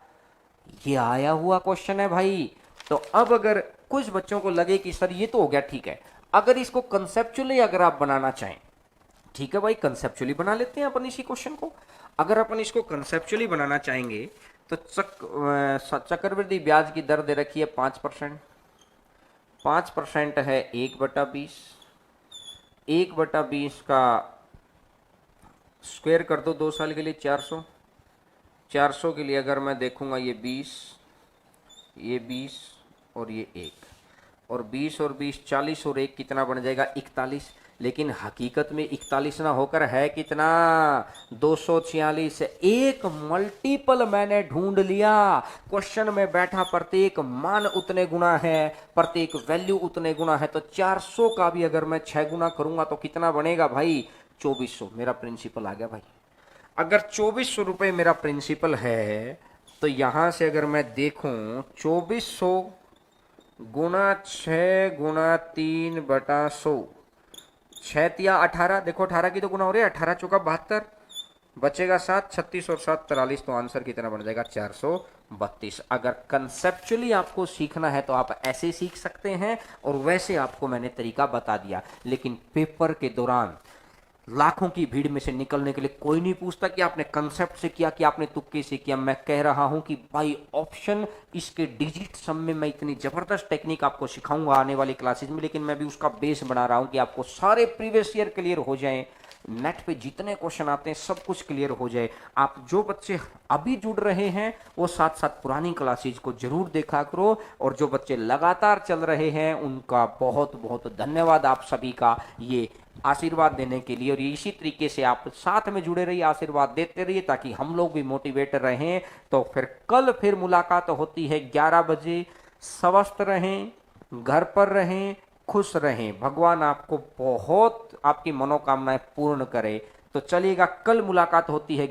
ये आया हुआ क्वेश्चन है भाई। तो अब अगर कुछ बच्चों को लगे कि सर ये तो हो गया, ठीक है, अगर इसको कंसेप्चुअली अगर आप बनाना चाहें, ठीक है भाई कंसेप्चुअली बना लेते हैं अपन इसी क्वेश्चन को। अगर अपन इसको कंसेप्चुअली बनाना चाहेंगे तो चक्रवृद्धि ब्याज की दर दे रखी है 5%। 5% है 1/20, 1/20 का स्क्वायर कर दो 2 साल के लिए 400, 400 के लिए अगर मैं देखूंगा ये 20, ये 20 और ये 1, और 20 और 20 40 और 1 कितना बन जाएगा? 41। लेकिन हकीकत में 41 ना होकर है कितना? 246। एक मल्टीपल मैंने ढूंढ लिया। क्वेश्चन में बैठा प्रत्येक मान उतने गुना है, प्रत्येक वैल्यू उतने गुना है। तो 400 का भी अगर मैं 6 गुना करूंगा तो कितना बनेगा भाई? 2400। मेरा प्रिंसिपल आ गया भाई। अगर 2400 रुपये मेरा प्रिंसिपल है तो यहां से अगर मैं देखूं 2400 गुना 6 गुना 3/100, 6 तिया 18, देखो 18 की तो गुना हो रही है, 18 चौका 72, बचेगा 7, 36 और 7 43। तो आंसर कितना बन जाएगा? 432। अगर कंसेप्चुअली आपको सीखना है तो आप ऐसे सीख सकते हैं, और वैसे आपको मैंने तरीका बता दिया। लेकिन पेपर के दौरान लाखों की भीड़ में से निकलने के लिए कोई नहीं पूछता कि आपने कंसेप्ट से किया कि आपने तुक्के से किया। मैं कह रहा हूं कि बाई ऑप्शन इसके डिजिट सम में मैं इतनी जबरदस्त टेक्निक आपको सिखाऊंगा आने वाली क्लासेज में। लेकिन मैं भी उसका बेस बना रहा हूं कि आपको सारे प्रीवियस ईयर क्लियर हो जाए, नेट पे जितने क्वेश्चन आते हैं सब कुछ क्लियर हो जाए। आप जो बच्चे अभी जुड़ रहे हैं वो साथ साथ पुरानी क्लासेज को जरूर देखा करो, और जो बच्चे लगातार चल रहे हैं उनका बहुत बहुत धन्यवाद आप सभी का ये आशीर्वाद देने के लिए। और इसी तरीके से आप साथ में जुड़े रहिए, आशीर्वाद देते रहिए ताकि हम लोग भी मोटिवेट रहें। तो फिर कल फिर मुलाकात होती है 11 बजे। स्वस्थ रहें, घर पर रहें, खुश रहें, भगवान आपको बहुत आपकी मनोकामनाएं पूर्ण करे। तो चलिएगा, कल मुलाकात होती है